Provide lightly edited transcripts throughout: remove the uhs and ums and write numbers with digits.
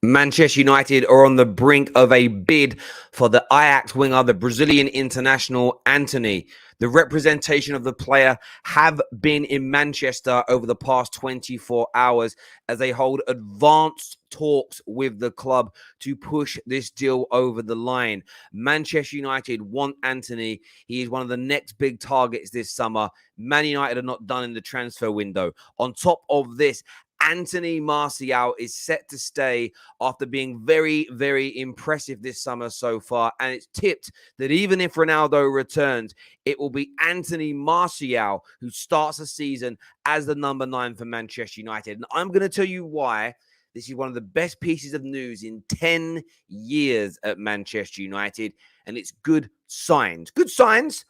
Manchester United are on the brink of a bid for the Ajax winger, the Brazilian international Antony. The representation of the player have been in Manchester over the past 24 hours as they hold advanced talks with the club to push this deal over the line. Manchester United want Antony. He is one of the next big targets this summer. Man United are not done in the transfer window. On top of this, Anthony Martial is set to stay after being very, very impressive this summer so far. And it's tipped that even if Ronaldo returns, it will be Anthony Martial who starts the season as the number 9 for Manchester United. And I'm going to tell you why this is one of the best pieces of news in 10 years at Manchester United. And it's good signs. Good signs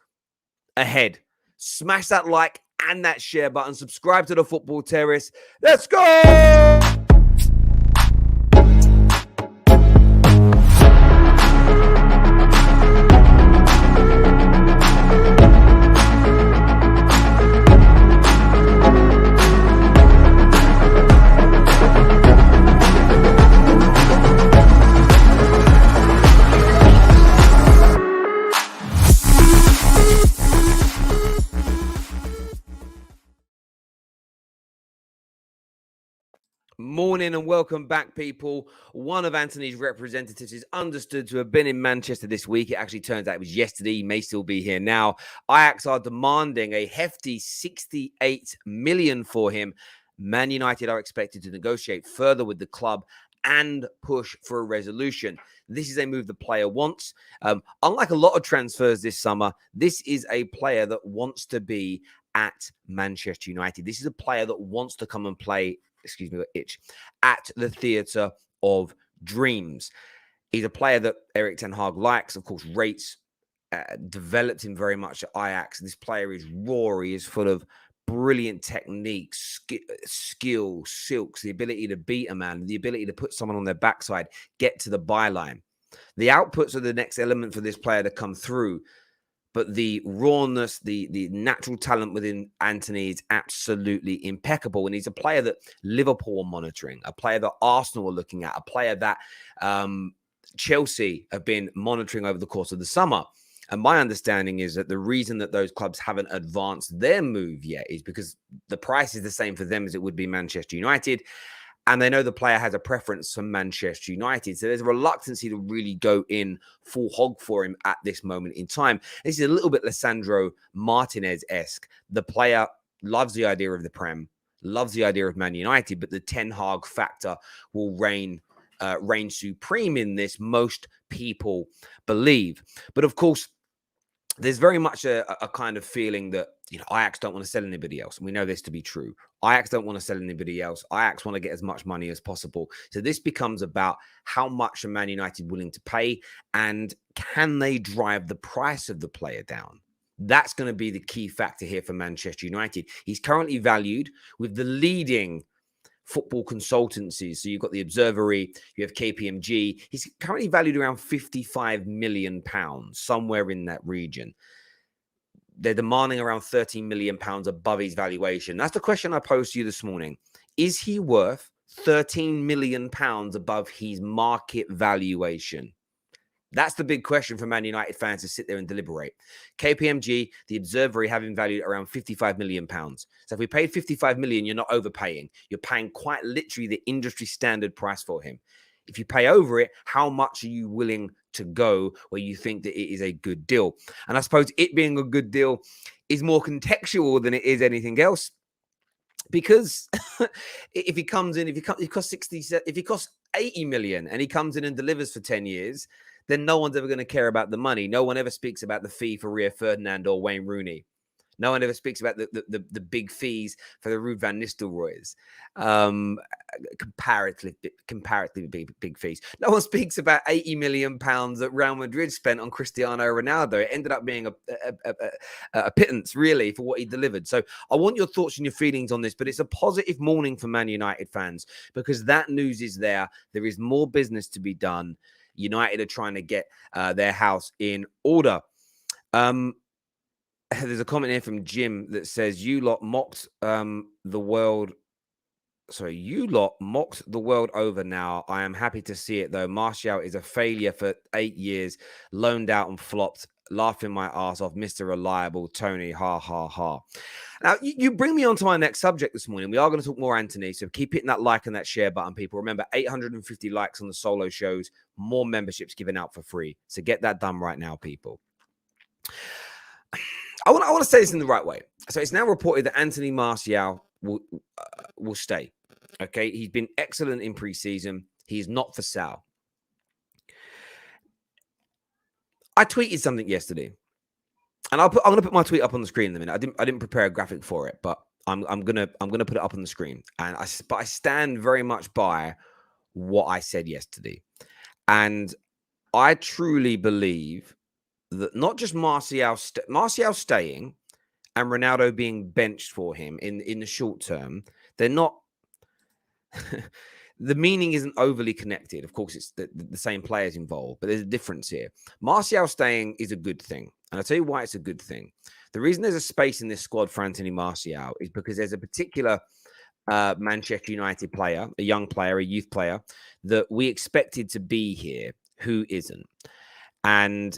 ahead. Smash that like and that share button. Subscribe to the Football Terrace. Let's go! Morning and welcome back, people. One of Antony's representatives is understood to have been in Manchester this week. It actually turns out it was yesterday. He may still be here now. Ajax are demanding a hefty 68 million for him. Man United are expected to negotiate further with the club and push for a resolution. This is a move the player wants. Unlike a lot of transfers this summer, this is a player that wants to be at Manchester United. This is a player that wants to come and play at the Theatre of Dreams. He's a player that Erik ten Hag likes, of course, rates, developed him very much at Ajax. This player is raw. He is full of brilliant techniques, skill, silks, the ability to beat a man, the ability to put someone on their backside, get to the byline. The outputs are the next element for this player to come through. But the rawness, the natural talent within Antony is absolutely impeccable. And he's a player that Liverpool are monitoring, a player that Arsenal are looking at, a player that Chelsea have been monitoring over the course of the summer. And my understanding is that the reason that those clubs haven't advanced their move yet is because the price is the same for them as it would be Manchester United. And they know the player has a preference for Manchester United. So there's a reluctancy to really go in full hog for him at this moment in time. This is a little bit Lisandro Martinez-esque. The player loves the idea of the Prem, loves the idea of Man United, but the Ten Hag factor will reign supreme in this, most people believe. But of course, there's very much a kind of feeling that, Ajax don't want to sell anybody else. And we know this to be true. Ajax don't want to sell anybody else. Ajax want to get as much money as possible. So this becomes about how much are Man United willing to pay and can they drive the price of the player down? That's going to be the key factor here for Manchester United. He's currently valued with the leading football consultancies. So you've got the Observatory, you have KPMG. He's currently valued around £55 million, somewhere in that region. They're demanding around £13 million above his valuation. That's the question I posed to you this morning. Is he worth £13 million above his market valuation? That's the big question for Man United fans to sit there and deliberate. KPMG, the Observatory, have him valued at around £55 million. So if we paid £55 million, you're not overpaying. You're paying quite literally the industry standard price for him. If you pay over it, how much are you willing to go where you think that it is a good deal? And I suppose it being a good deal is more contextual than it is anything else. Because if he comes in, if he costs 80 million and he comes in and delivers for 10 years, then no one's ever going to care about the money. No one ever speaks about the fee for Rio Ferdinand or Wayne Rooney. No one ever speaks about the big fees for the Ruud van Nistelrooys. Comparatively big fees. No one speaks about £80 million that Real Madrid spent on Cristiano Ronaldo. It ended up being a pittance, really, for what he delivered. So I want your thoughts and your feelings on this, but it's a positive morning for Man United fans because that news is there. There is more business to be done. United are trying to get their house in order. There's a comment here from Jim that says, you lot mocked the world So you lot mocked the world over now. I am happy to see it, though. Martial is a failure for 8 years, loaned out and flopped, laughing my ass off. Mr. Reliable, Tony, ha, ha, ha. Now, you bring me on to my next subject this morning. We are going to talk more Antony, so keep hitting that like and that share button, people. Remember, 850 likes on the solo shows, more memberships given out for free. So get that done right now, people. I want to say this in the right way. So it's now reported that Antony Martial will stay. Okay, he's been excellent in preseason. He's not for sale. I tweeted something yesterday, and I'm going to put my tweet up on the screen in a minute. I didn't prepare a graphic for it, but I'm gonna put it up on the screen. And I stand very much by what I said yesterday, and I truly believe that not just Martial staying and Ronaldo being benched for him in the short term, they're not. The meaning isn't overly connected. Of course, it's the same players involved, but there's a difference here. Martial staying is a good thing. And I'll tell you why it's a good thing. The reason there's a space in this squad for Antony Martial is because there's a particular Manchester United player, a young player, a youth player, that we expected to be here who isn't. And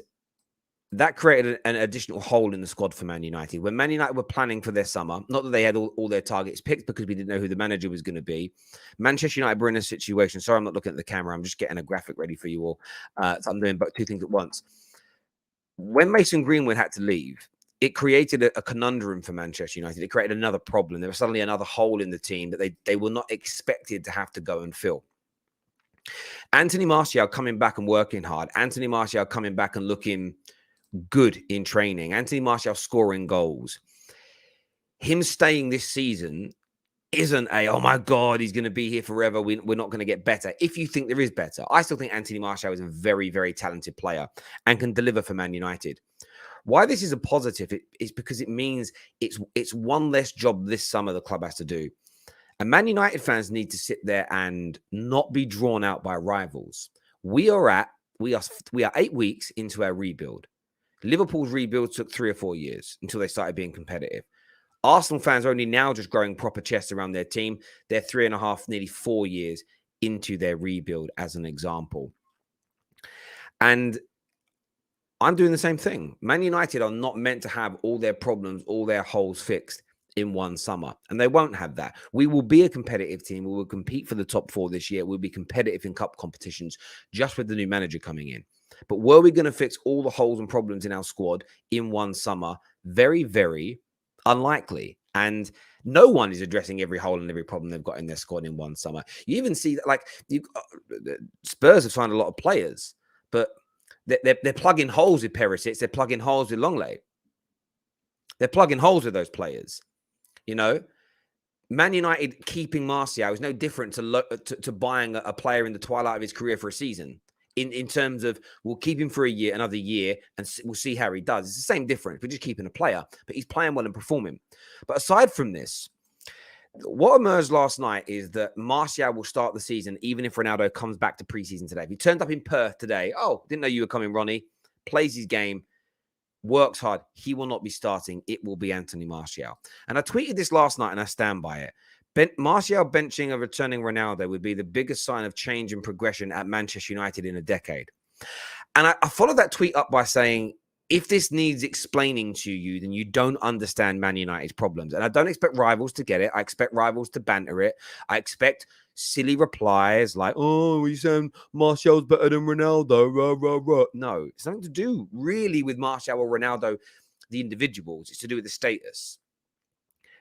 that created an additional hole in the squad for Man United. When Man United were planning for their summer, not that they had all their targets picked because we didn't know who the manager was going to be. Manchester United were in a situation. Sorry, I'm not looking at the camera. I'm just getting a graphic ready for you all. So I'm doing but two things at once. When Mason Greenwood had to leave, it created a conundrum for Manchester United. It created another problem. There was suddenly another hole in the team that they were not expected to have to go and fill. Antony Martial coming back and working hard. Antony Martial coming back and looking good in training. Antony Martial scoring goals. Him staying this season isn't oh my God, he's going to be here forever. We're not going to get better. If you think there is better, I still think Antony Martial is a very, very talented player and can deliver for Man United. Why this is a positive is because it means it's one less job this summer the club has to do. And Man United fans need to sit there and not be drawn out by rivals. We are 8 weeks into our rebuild. Liverpool's rebuild took 3 or 4 years until they started being competitive. Arsenal fans are only now just growing proper chest around their team. They're 3.5, nearly 4 years into their rebuild, as an example. And I'm doing the same thing. Man United are not meant to have all their problems, all their holes fixed in one summer. And they won't have that. We will be a competitive team. We will compete for the top 4 this year. We'll be competitive in cup competitions just with the new manager coming in. But were we going to fix all the holes and problems in our squad in one summer? Very, very unlikely. And no one is addressing every hole and every problem they've got in their squad in one summer. You even see that, like, Spurs have signed a lot of players, but they're plugging holes with Perisic. They're plugging holes with Longley. They're plugging holes with those players. You know, Man United keeping Martial is no different to buying a player in the twilight of his career for a season. In terms of, we'll keep him for another year, and we'll see how he does. It's the same difference. We're just keeping a player, but he's playing well and performing. But aside from this, what emerged last night is that Martial will start the season even if Ronaldo comes back to preseason today. If he turned up in Perth today, didn't know you were coming, Ronnie, plays his game, works hard, he will not be starting. It will be Antony Martial. And I tweeted this last night and I stand by it. Martial benching a returning Ronaldo would be the biggest sign of change and progression at Manchester United in a decade. And I followed that tweet up by saying, if this needs explaining to you, then you don't understand Man United's problems. And I don't expect rivals to get it. I expect rivals to banter it. I expect silly replies like, you saying Martial's better than Ronaldo? Rah, rah, rah. No, it's nothing to do really with Martial or Ronaldo, the individuals. It's to do with the status.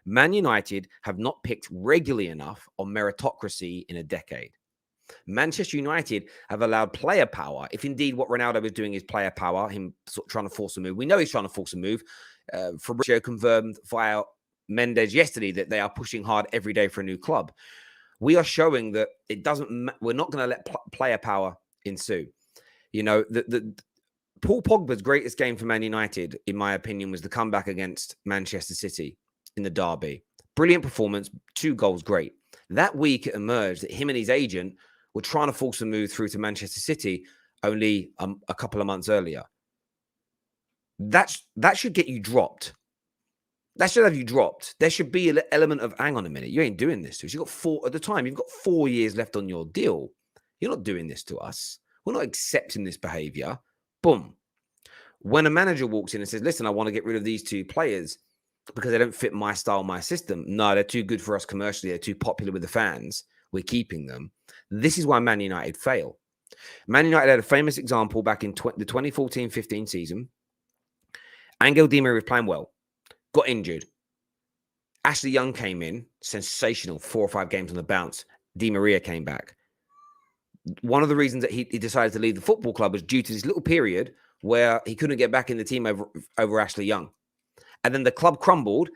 Man United have not picked regularly enough on meritocracy in a decade. Manchester United have allowed player power. If indeed what Ronaldo is doing is player power, him sort of trying to force a move. We know he's trying to force a move. Fabrizio confirmed via Mendes yesterday that they are pushing hard every day for a new club. We are showing that we're not going to let player power ensue. You know, Paul Pogba's greatest game for Man United, in my opinion, was the comeback against Manchester City in the derby. Brilliant performance, 2 goals, great. That week it emerged that him and his agent were trying to force a move through to Manchester City only a couple of months earlier. That should get you dropped. That should have you dropped. There should be an element of, hang on a minute, you ain't doing this to us. You've got 4 at the time. You've got 4 years left on your deal. You're not doing this to us. We're not accepting this behavior. Boom. When a manager walks in and says, listen, I want to get rid of these 2 players because they don't fit my style, my system. No, they're too good for us commercially. They're too popular with the fans. We're keeping them. This is why Man United fail. Man United had a famous example back in the 2014-15 season. Angel Di Maria was playing well, got injured. Ashley Young came in, sensational, 4 or 5 games on the bounce. Di Maria came back. One of the reasons that he decided to leave the football club was due to this little period where he couldn't get back in the team over Ashley Young. And then the club crumbled.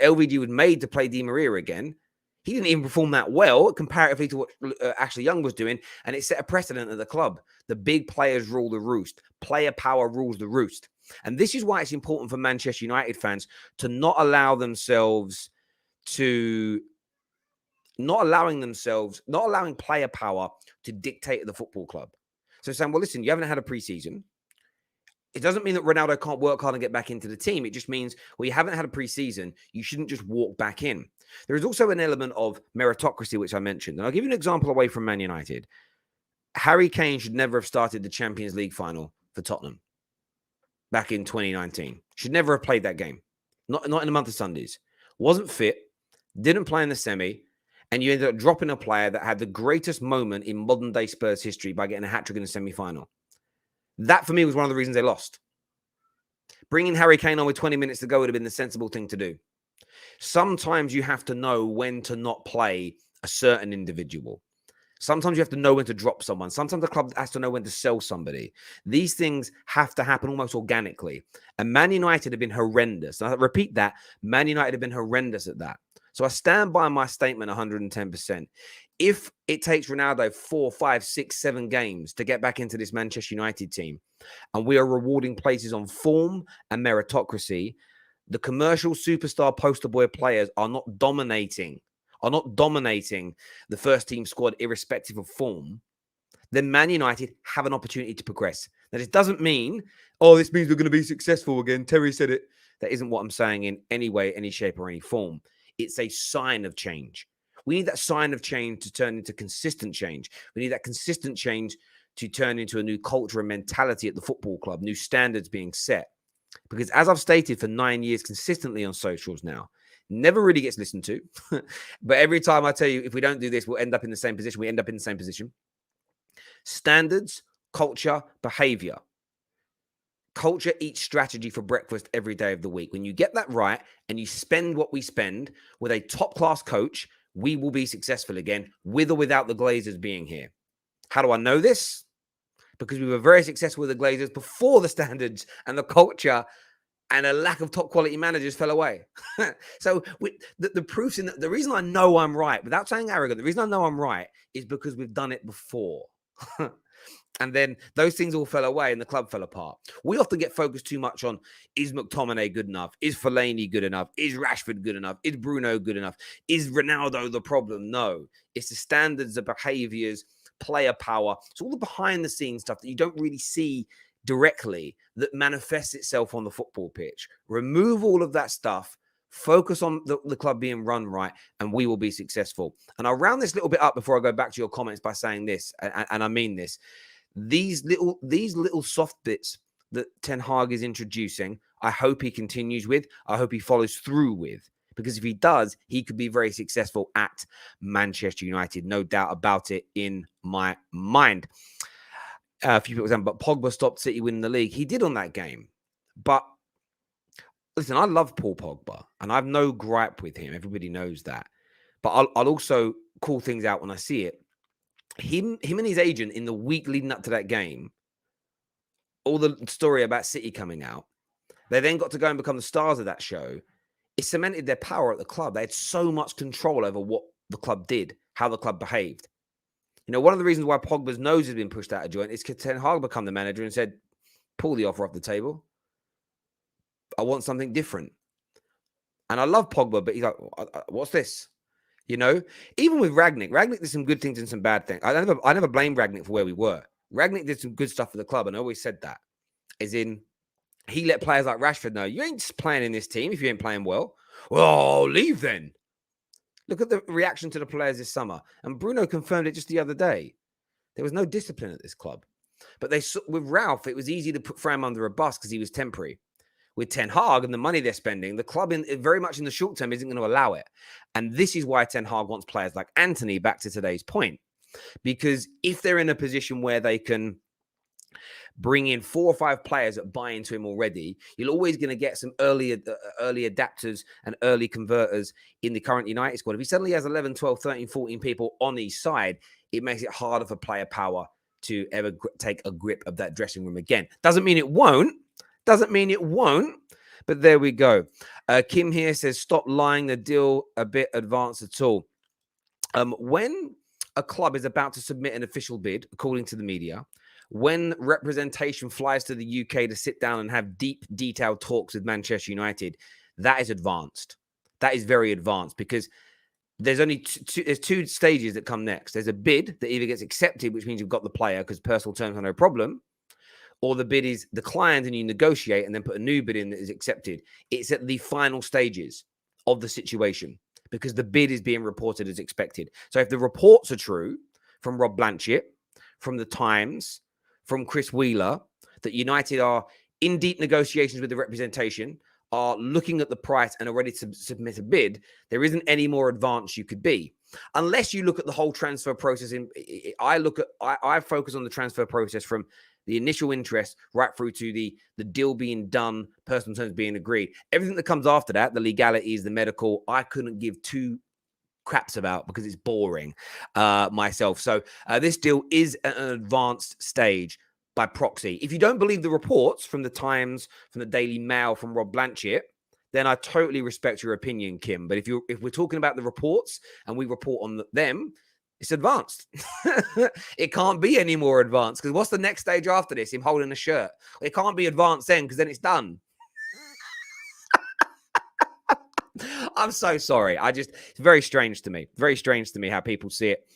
LVG was made to play Di Maria again. He didn't even perform that well comparatively to what Ashley Young was doing. And it set a precedent at the club. The big players rule the roost. Player power rules the roost. And this is why it's important for Manchester United fans to not allowing player power to dictate the football club. So saying, well, listen, you haven't had a preseason. It doesn't mean that Ronaldo can't work hard and get back into the team. It just means, well, you haven't had a preseason. You shouldn't just walk back in. There is also an element of meritocracy, which I mentioned. And I'll give you an example away from Man United. Harry Kane should never have started the Champions League final for Tottenham back in 2019. Should never have played that game. Not in the month of Sundays. Wasn't fit. Didn't play in the semi. And you ended up dropping a player that had the greatest moment in modern-day Spurs history by getting a hat-trick in the semi-final. That, for me, was one of the reasons they lost. Bringing Harry Kane on with 20 minutes to go would have been the sensible thing to do. Sometimes you have to know when to not play a certain individual. Sometimes you have to know when to drop someone. Sometimes the club has to know when to sell somebody. These things have to happen almost organically. And Man United have been horrendous. And I repeat that, Man United have been horrendous at that. So I stand by my statement 110%. If it takes Ronaldo 4, 5, 6, 7 games to get back into this Manchester United team, and we are rewarding places on form and meritocracy, the commercial superstar poster boy players are not dominating the first team squad irrespective of form, then Man United have an opportunity to progress. Now, this doesn't mean, this means we're going to be successful again. Terry said it. That isn't what I'm saying in any way, any shape, or any form. It's a sign of change. We need that sign of change to turn into consistent change. We need that consistent change to turn into a new culture and mentality at the football club, new standards being set. Because as I've stated for 9 years consistently on socials now, never really gets listened to. But every time I tell you, if we don't do this, we'll end up in the same position. We end up in the same position. Standards, culture, behavior. Culture eats strategy for breakfast every day of the week. When you get that right and you spend what we spend with a top-class coach, we will be successful again, with or without the Glazers being here. How do I know this? Because we were very successful with the Glazers before the standards and the culture and a lack of top quality managers fell away. So the proof's in the reason I know I'm right, without saying arrogant, the reason I know I'm right is because we've done it before. And then those things all fell away and the club fell apart. We often get focused too much on, is McTominay good enough? Is Fellaini good enough? Is Rashford good enough? Is Bruno good enough? Is Ronaldo the problem? No. It's the standards, the behaviors, player power. It's all the behind the scenes stuff that you don't really see directly that manifests itself on the football pitch. Remove all of that stuff. Focus on the club being run right, and we will be successful. And I'll round this little bit up before I go back to your comments by saying this, and I mean this. These little soft bits that Ten Hag is introducing, I hope he continues with. I hope he follows through with. Because if he does, he could be very successful at Manchester United. No doubt about it in my mind. A few people saying, but Pogba stopped City winning the league. He did on that game. But listen, I love Paul Pogba, and I have no gripe with him. Everybody knows that. But I'll also call things out when I see it. Him and his agent in the week leading up to that game, all the story about City coming out, they then got to go and become the stars of that show. It cemented their power at the club. They had so much control over what the club did, how the club behaved. You know, one of the reasons why Pogba's nose has been pushed out of joint is because Ten Hag become the manager and said, pull the offer off the table. I want something different. And I love Pogba, but he's like, what's this? You know, even with Rangnick did some good things and some bad things. I never blamed Rangnick for where we were. Rangnick did some good stuff for the club, and I always said that. As in, He let players like Rashford know, you ain't playing in this team if you ain't playing well. Well, leave then. Look at the reaction to the players this summer. And Bruno confirmed it just the other day. There was no discipline at this club. But with Ralph, it was easy to put Fram under a bus because he was temporary. With Ten Hag and the money they're spending, the club very much in the short term isn't going to allow it. And this is why Ten Hag wants players like Antony, back to today's point. Because if they're in a position where they can bring in 4 or 5 players that buy into him already, you're always going to get some early adapters and early converters in the current United squad. If he suddenly has 11, 12, 13, 14 people on his side, it makes it harder for player power to ever take a grip of that dressing room again. Doesn't mean it won't. But there we go. Kim here says, stop lying, the deal a bit advanced at all. When a club is about to submit an official bid, according to the media, when representation flies to the UK to sit down and have deep, detailed talks with Manchester United, that is advanced. That is very advanced, because there's only there's 2 stages that come next. There's a bid that either gets accepted, which means you've got the player because personal terms are no problem, or the bid is declined and you negotiate and then put a new bid in that is accepted. It's at the final stages of the situation because the bid is being reported as expected. So if the reports are true from Rob Blanchett, from the Times, from Chris Wheeler, that United are in deep negotiations with the representation, are looking at the price and are ready to submit a bid, there isn't any more advanced you could be. Unless you look at the whole transfer process. I focus on the transfer process from the initial interest right through to the deal being done, personal terms being agreed. Everything that comes after that, the legalities, the medical, I couldn't give 2 craps about because it's boring myself. So this deal is at an advanced stage by proxy. If you don't believe the reports from the Times, from the Daily Mail, from Rob Blanchett, then I totally respect your opinion, Kim. But if we're talking about the reports and we report on them, it's advanced. It can't be any more advanced, because what's the next stage after this? Him holding a shirt. It can't be advanced then, because then it's done. I'm so sorry. It's very strange to me. Very strange to me how people see it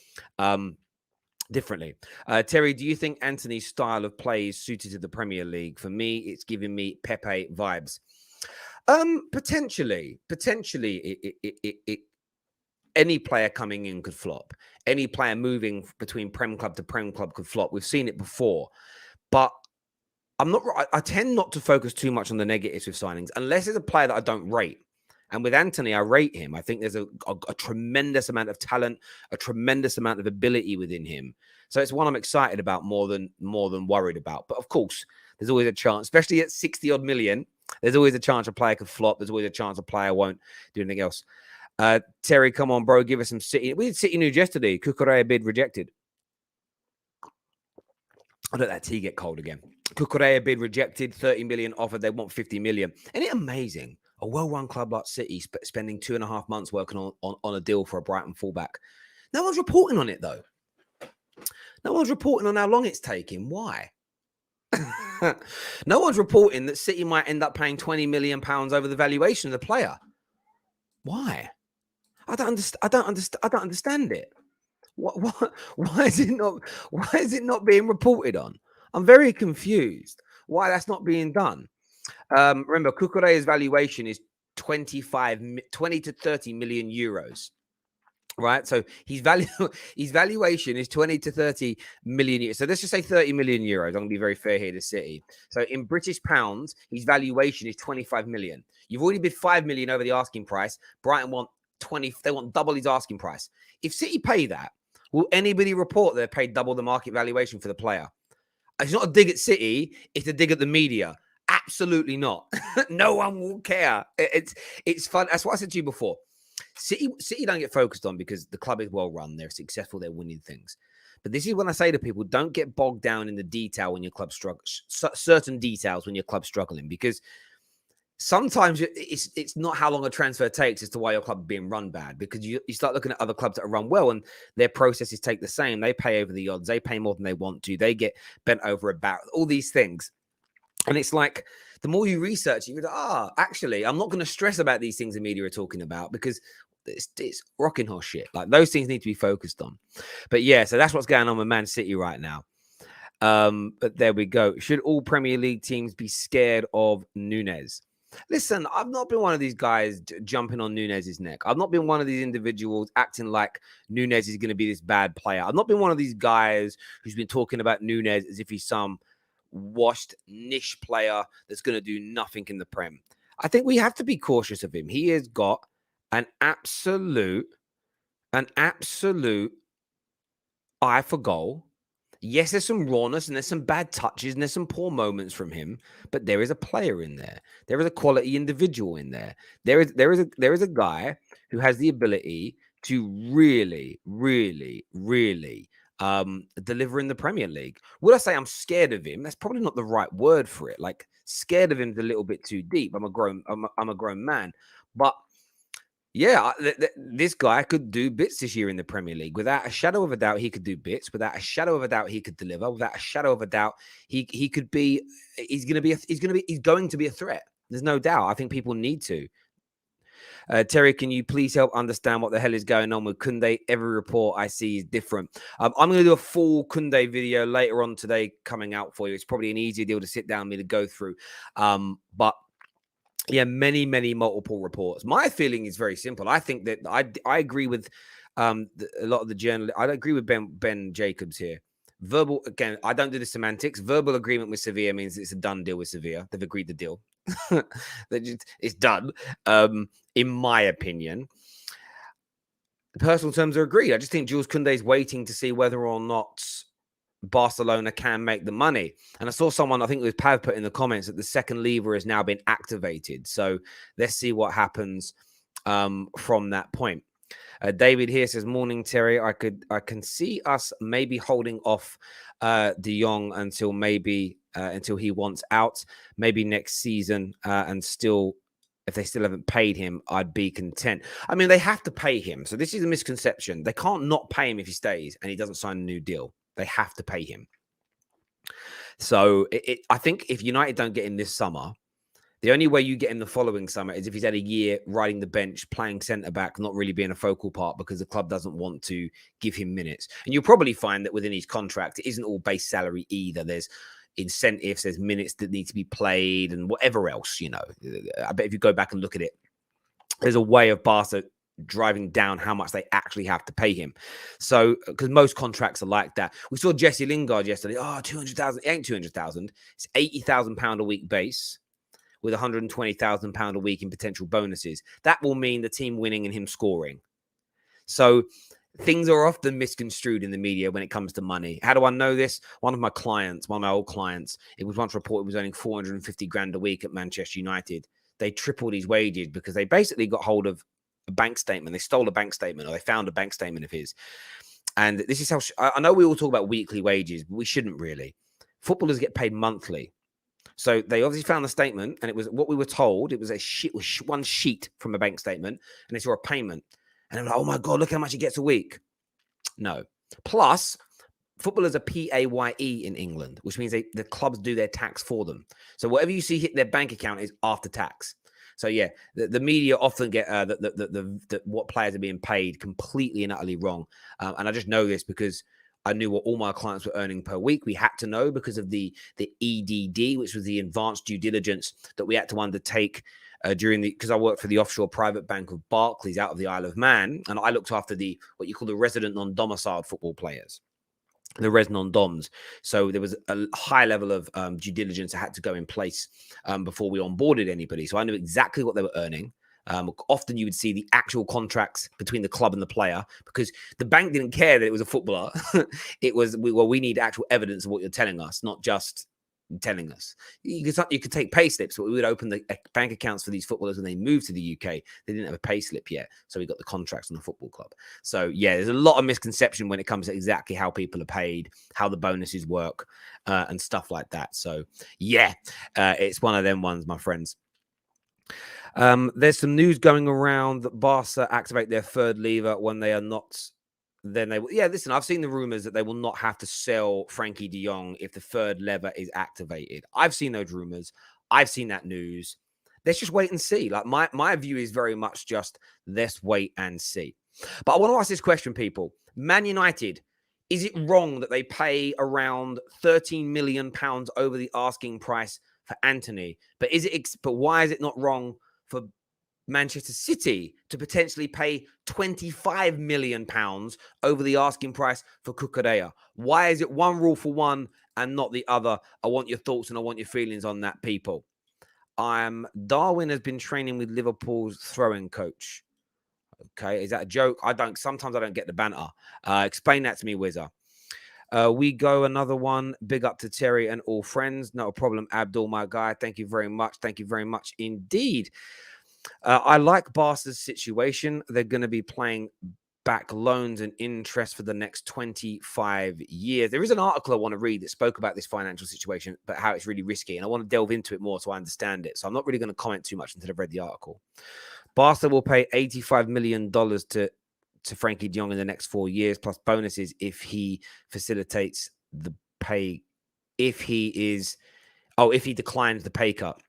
differently. Terry, do you think Antony's style of play is suited to the Premier League? For me, it's giving me Pepe vibes. Potentially, any player coming in could flop. Any player moving between Prem Club to Prem Club could flop. We've seen it before. But I tend not to focus too much on the negatives with signings, unless it's a player that I don't rate. And with Antony, I rate him. I think there's a tremendous amount of talent, a tremendous amount of ability within him. So it's one I'm excited about more than worried about. But of course, there's always a chance, especially at 60 odd million. There's always a chance a player could flop. There's always a chance a player won't do anything else. Terry, come on, bro. Give us some City. We did City news yesterday. Cucurella bid rejected. I let that tea get cold again. Cucurella bid rejected. 30 million offered. They want 50 million. Isn't it amazing? A well-run club like City spending 2.5 months working on a deal for a Brighton fullback. No one's reporting on it, though. No one's reporting on how long it's taking. Why? No one's reporting that City might end up paying £20 million over the valuation of the player. Why? I don't understand it. Why is it not being reported on? I'm very confused why that's not being done. Remember, Cucurella's valuation is 20 to 30 million euros. Right, so his valuation is 20 to 30 million euros. So let's just say 30 million euros. I'm going to be very fair here to City. So in British pounds, his valuation is 25 million. You've already bid 5 million over the asking price. Brighton want 20. They want double his asking price. If City pay that, will anybody report they've paid double the market valuation for the player? It's not a dig at City. It's a dig at the media. Absolutely not. No one will care. It's fun. That's what I said to you before. City don't get focused on because the club is well run. They're successful. They're winning things. But this is when I say to people, don't get bogged down in the detail when your club struggles. Certain details when your club's struggling, because sometimes it's not how long a transfer takes as to why your club is being run bad, because you start looking at other clubs that are run well and their processes take the same. They pay over the odds. They pay more than they want to. They get bent over a barrel. All these things. And it's like, the more you research, you go, actually, I'm not going to stress about these things the media are talking about, because it's rocking horse shit. Like, those things need to be focused on. But yeah, so that's what's going on with Man City right now. But there we go. Should all Premier League teams be scared of Nunez? Listen, I've not been one of these guys jumping on Nunez's neck. I've not been one of these individuals acting like Nunez is going to be this bad player. I've not been one of these guys who's been talking about Nunez as if he's some washed niche player that's going to do nothing in the Prem. I think we have to be cautious of him. He has got an absolute eye for goal. Yes, there's some rawness and there's some bad touches and there's some poor moments from him, but there is a player in there. There is a quality individual in there. There is a guy who has the ability to really deliver in the Premier League. Would I say I'm scared of him? That's probably not the right word for it. Like, scared of him is a little bit too deep. I'm a grown man, but yeah, this guy could do bits this year in the Premier League. Without a shadow of a doubt, he could do bits. Without a shadow of a doubt, he could deliver. Without a shadow of a doubt, he could be. He's going to be a threat. There's no doubt. I think people need to. Terry, can you please help understand what the hell is going on with Kounde? Every report I see is different. I'm going to do a full Kounde video later on today coming out for you. It's probably an easier deal to sit down with me to go through. But yeah, many multiple reports. My feeling is very simple. I think that I agree with a lot of the journalists. I agree with Ben Jacobs here. Verbal, again, I don't do the semantics. Verbal agreement with Sevilla means it's a done deal with Sevilla. They've agreed the deal. It's done. In my opinion, the personal terms are agreed. I just think Jules Kounde is waiting to see whether or not Barcelona can make the money. And I saw someone, I think it was Pav, put in the comments that the second lever has now been activated. So let's see what happens from that point. David here says, morning, Terry. I can see us maybe holding off De Jong until he wants out, maybe next season, and still, if they still haven't paid him, I'd be content. I mean, they have to pay him. So this is a misconception. They can't not pay him if he stays and he doesn't sign a new deal. They have to pay him. So I think if United don't get him this summer, the only way you get him the following summer is if he's had a year riding the bench, playing centre-back, not really being a focal part because the club doesn't want to give him minutes. And you'll probably find that within his contract, it isn't all base salary either. There's incentives, there's minutes that need to be played and whatever else, you know. I bet if you go back and look at it, there's a way of Barca driving down how much they actually have to pay him. So, because most contracts are like that. We saw Jesse Lingard yesterday. Oh, 200,000. It ain't 200,000. It's £80,000 a week base with £120,000 a week in potential bonuses. That will mean the team winning and him scoring. So things are often misconstrued in the media when it comes to money. How do I know this? One of my old clients, it was once reported was earning 450 grand a week at Manchester United. They tripled his wages because they basically got hold of a bank statement. They stole a bank statement, or they found a bank statement of his. And this is how, I know we all talk about weekly wages, but we shouldn't really. Footballers get paid monthly. So they obviously found the statement, and it was what we were told. It was one sheet from a bank statement, and they saw a payment. And they were like, oh my God, look how much he gets a week. No. Plus, footballers are PAYE in England, which means the clubs do their tax for them. So whatever you see hit their bank account is after tax. So yeah, the media often get what players are being paid completely and utterly wrong. And I just know this because I knew what all my clients were earning per week. We had to know because of the EDD, which was the advanced due diligence that we had to undertake because I worked for the offshore private bank of Barclays out of the Isle of Man, and I looked after what you call the resident non-domiciled football players, the res non-doms. So there was a high level of due diligence that had to go in place before we onboarded anybody. So I knew exactly what they were earning. Often you would see the actual contracts between the club and the player because the bank didn't care that it was a footballer. It was, we need actual evidence of what you're telling us, not just telling us. You could take pay slips, but we would open the bank accounts for these footballers when they moved to the UK. They didn't have a pay slip yet, so we got the contracts on the football club. So yeah, there's a lot of misconception when it comes to exactly how people are paid, how the bonuses work, and stuff like that. So yeah, it's one of them ones, my friends. There's some news going around that Barca activate their third lever when they are not. Then they will. Yeah, listen, I've seen the rumors that they will not have to sell Frankie de Jong if the third lever is activated. I've seen those rumors. I've seen that news. Let's just wait and see. Like my view is very much just let's wait and see. But I want to ask this question, people. Man United, Is it wrong that they pay around £13 million over the asking price for Antony? But why is it not wrong for Manchester City to potentially pay £25 million over the asking price for Kounde? Why is it one rule for one and not the other? I want your thoughts and I want your feelings on that, people. Darwin has been training with Liverpool's throwing coach. Okay, is that a joke? Sometimes I don't get the banter. Explain that to me, Wizzer. We go another one. Big up to Terry and all friends. No problem, Abdul, my guy. Thank you very much. Thank you very much indeed. I like Barca's situation. They're going to be playing back loans and interest for the next 25 years. There is an article I want to read that spoke about this financial situation, but how it's really risky. And I want to delve into it more so I understand it. So I'm not really going to comment too much until I've read the article. Barca will pay $85 million to Frankie de Jong in the next 4 years, plus bonuses if he facilitates the pay. If he declines the pay cut.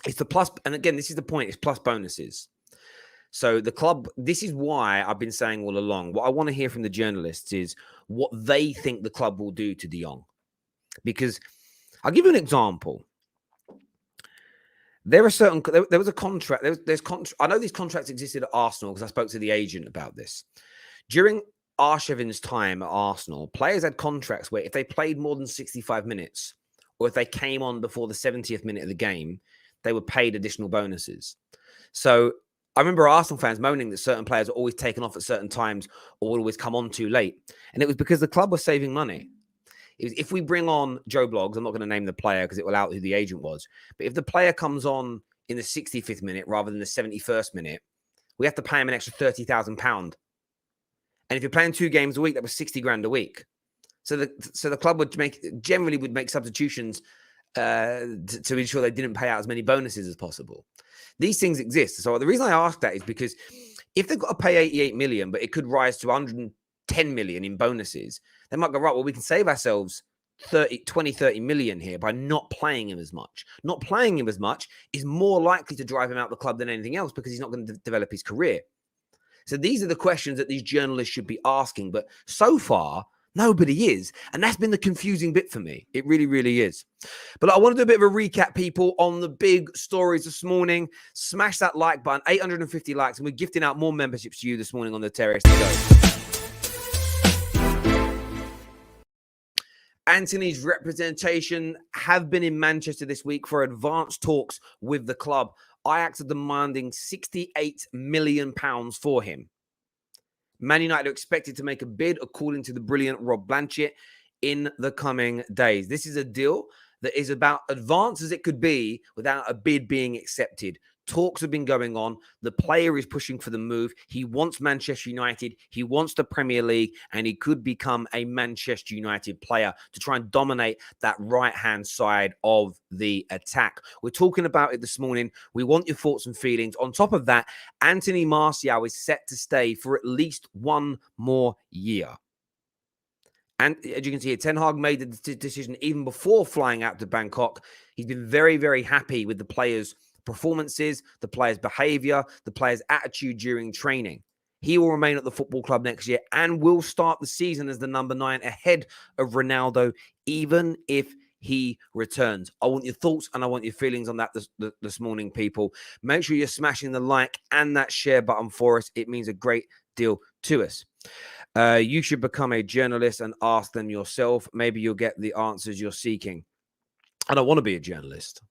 It's the plus, and again, this is the point, it's plus bonuses. So the club, this is why I've been saying all along, what I want to hear from the journalists is what they think the club will do to de Jong. Because I'll give you an example. There was a contract. I know these contracts existed at Arsenal because I spoke to the agent about this. During Arshavin's time at Arsenal, players had contracts where if they played more than 65 minutes or if they came on before the 70th minute of the game, they were paid additional bonuses. So I remember Arsenal fans moaning that certain players were always taken off at certain times or would always come on too late. And it was because the club was saving money. If we bring on Joe Bloggs, I'm not going to name the player because it will out who the agent was. But if the player comes on in the 65th minute rather than the 71st minute, we have to pay him an extra £30,000. And if you're playing 2 games a week, that was 60 grand a week. So the club would generally make substitutions to ensure they didn't pay out as many bonuses as possible. These things exist. So the reason I ask that is because if they've got to pay 88 million, but it could rise to 110 million in bonuses, they might go, right, well, we can save ourselves 30 million here by not playing him as much. Not playing him as much is more likely to drive him out the club than anything else because he's not going to develop his career. So these are the questions that these journalists should be asking. But so far, nobody is. And that's been the confusing bit for me. It really, really is. But I want to do a bit of a recap, people, on the big stories this morning. Smash that like button, 850 likes, and we're gifting out more memberships to you this morning on the terrace. Antony's representation have been in Manchester this week for advanced talks with the club. Ajax are demanding £68 million for him. Man United are expected to make a bid, according to the brilliant Rob Blanchett, in the coming days. This is a deal that is about advanced as it could be without a bid being accepted. Talks have been going on. The player is pushing for the move. He wants Manchester United. He wants the Premier League, and he could become a Manchester United player to try and dominate that right-hand side of the attack. We're talking about it this morning. We want your thoughts and feelings. On top of that, Anthony Martial is set to stay for at least 1 more year. And as you can see here, Ten Hag made the decision even before flying out to Bangkok. He's been very, very happy with the players' performances, the players' behavior, the players' attitude during training. He will remain at the football club next year and will start the season as the number 9 ahead of Ronaldo, even if he returns. I want your thoughts and I want your feelings on that this morning, people. Make sure you're smashing the like and that share button for us. It means a great deal to us. You should become a journalist and ask them yourself. Maybe you'll get the answers you're seeking. I don't want to be a journalist.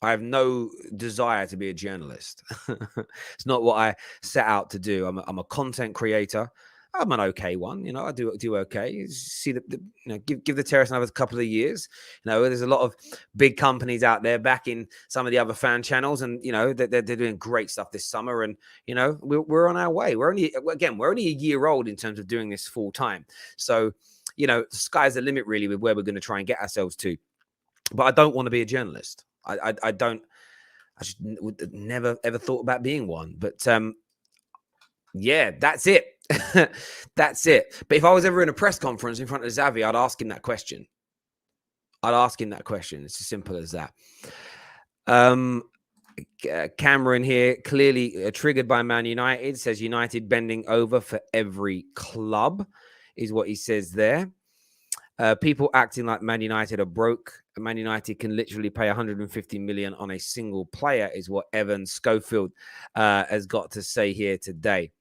I have no desire to be a journalist. It's not what I set out to do. I'm a content creator. I'm an okay one, I do okay. You see give the terrace another couple of years. There's a lot of big companies out there backing some of the other fan channels, and they're doing great stuff this summer. And we're on our way. We're only a year old in terms of doing this full time. So the sky's the limit really with where we're going to try and get ourselves to. But I don't want to be a journalist. I just never ever thought about being one. But yeah, that's it. That's it. But if I was ever in a press conference in front of Xavi, I'd ask him that question. It's as simple as that. Cameron here, clearly triggered by Man United, says United bending over for every club. is what he says there. People acting like Man United are broke. Man United can literally pay 150 million on a single player, is what Evan Schofield has got to say here today.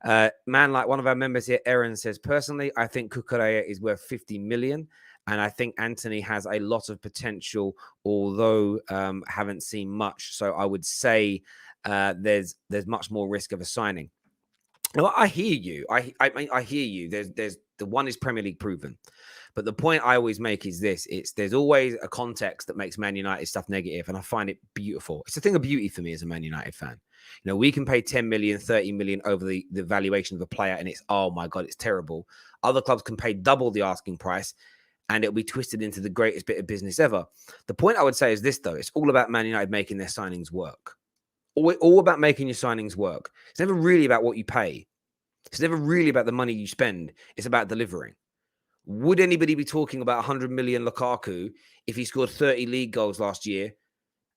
Man, like one of our members here, Aaron says, personally, I think Kukurea is worth 50 million. And I think Antony has a lot of potential, although haven't seen much. So I would say there's much more risk of a signing. Now, I hear you. I hear you. There's the one is Premier League proven. But the point I always make is this. There's always a context that makes Man United stuff negative, and I find it beautiful. It's a thing of beauty for me as a Man United fan. You know, we can pay 10 million, 30 million over the valuation of a player, and it's, oh my God, it's terrible. Other clubs can pay double the asking price, and it'll be twisted into the greatest bit of business ever. The point I would say is this, though. It's all about Man United making their signings work. All about making your signings work. It's never really about what you pay. It's never really about the money you spend. It's about delivering. Would anybody be talking about 100 million Lukaku if he scored 30 league goals last year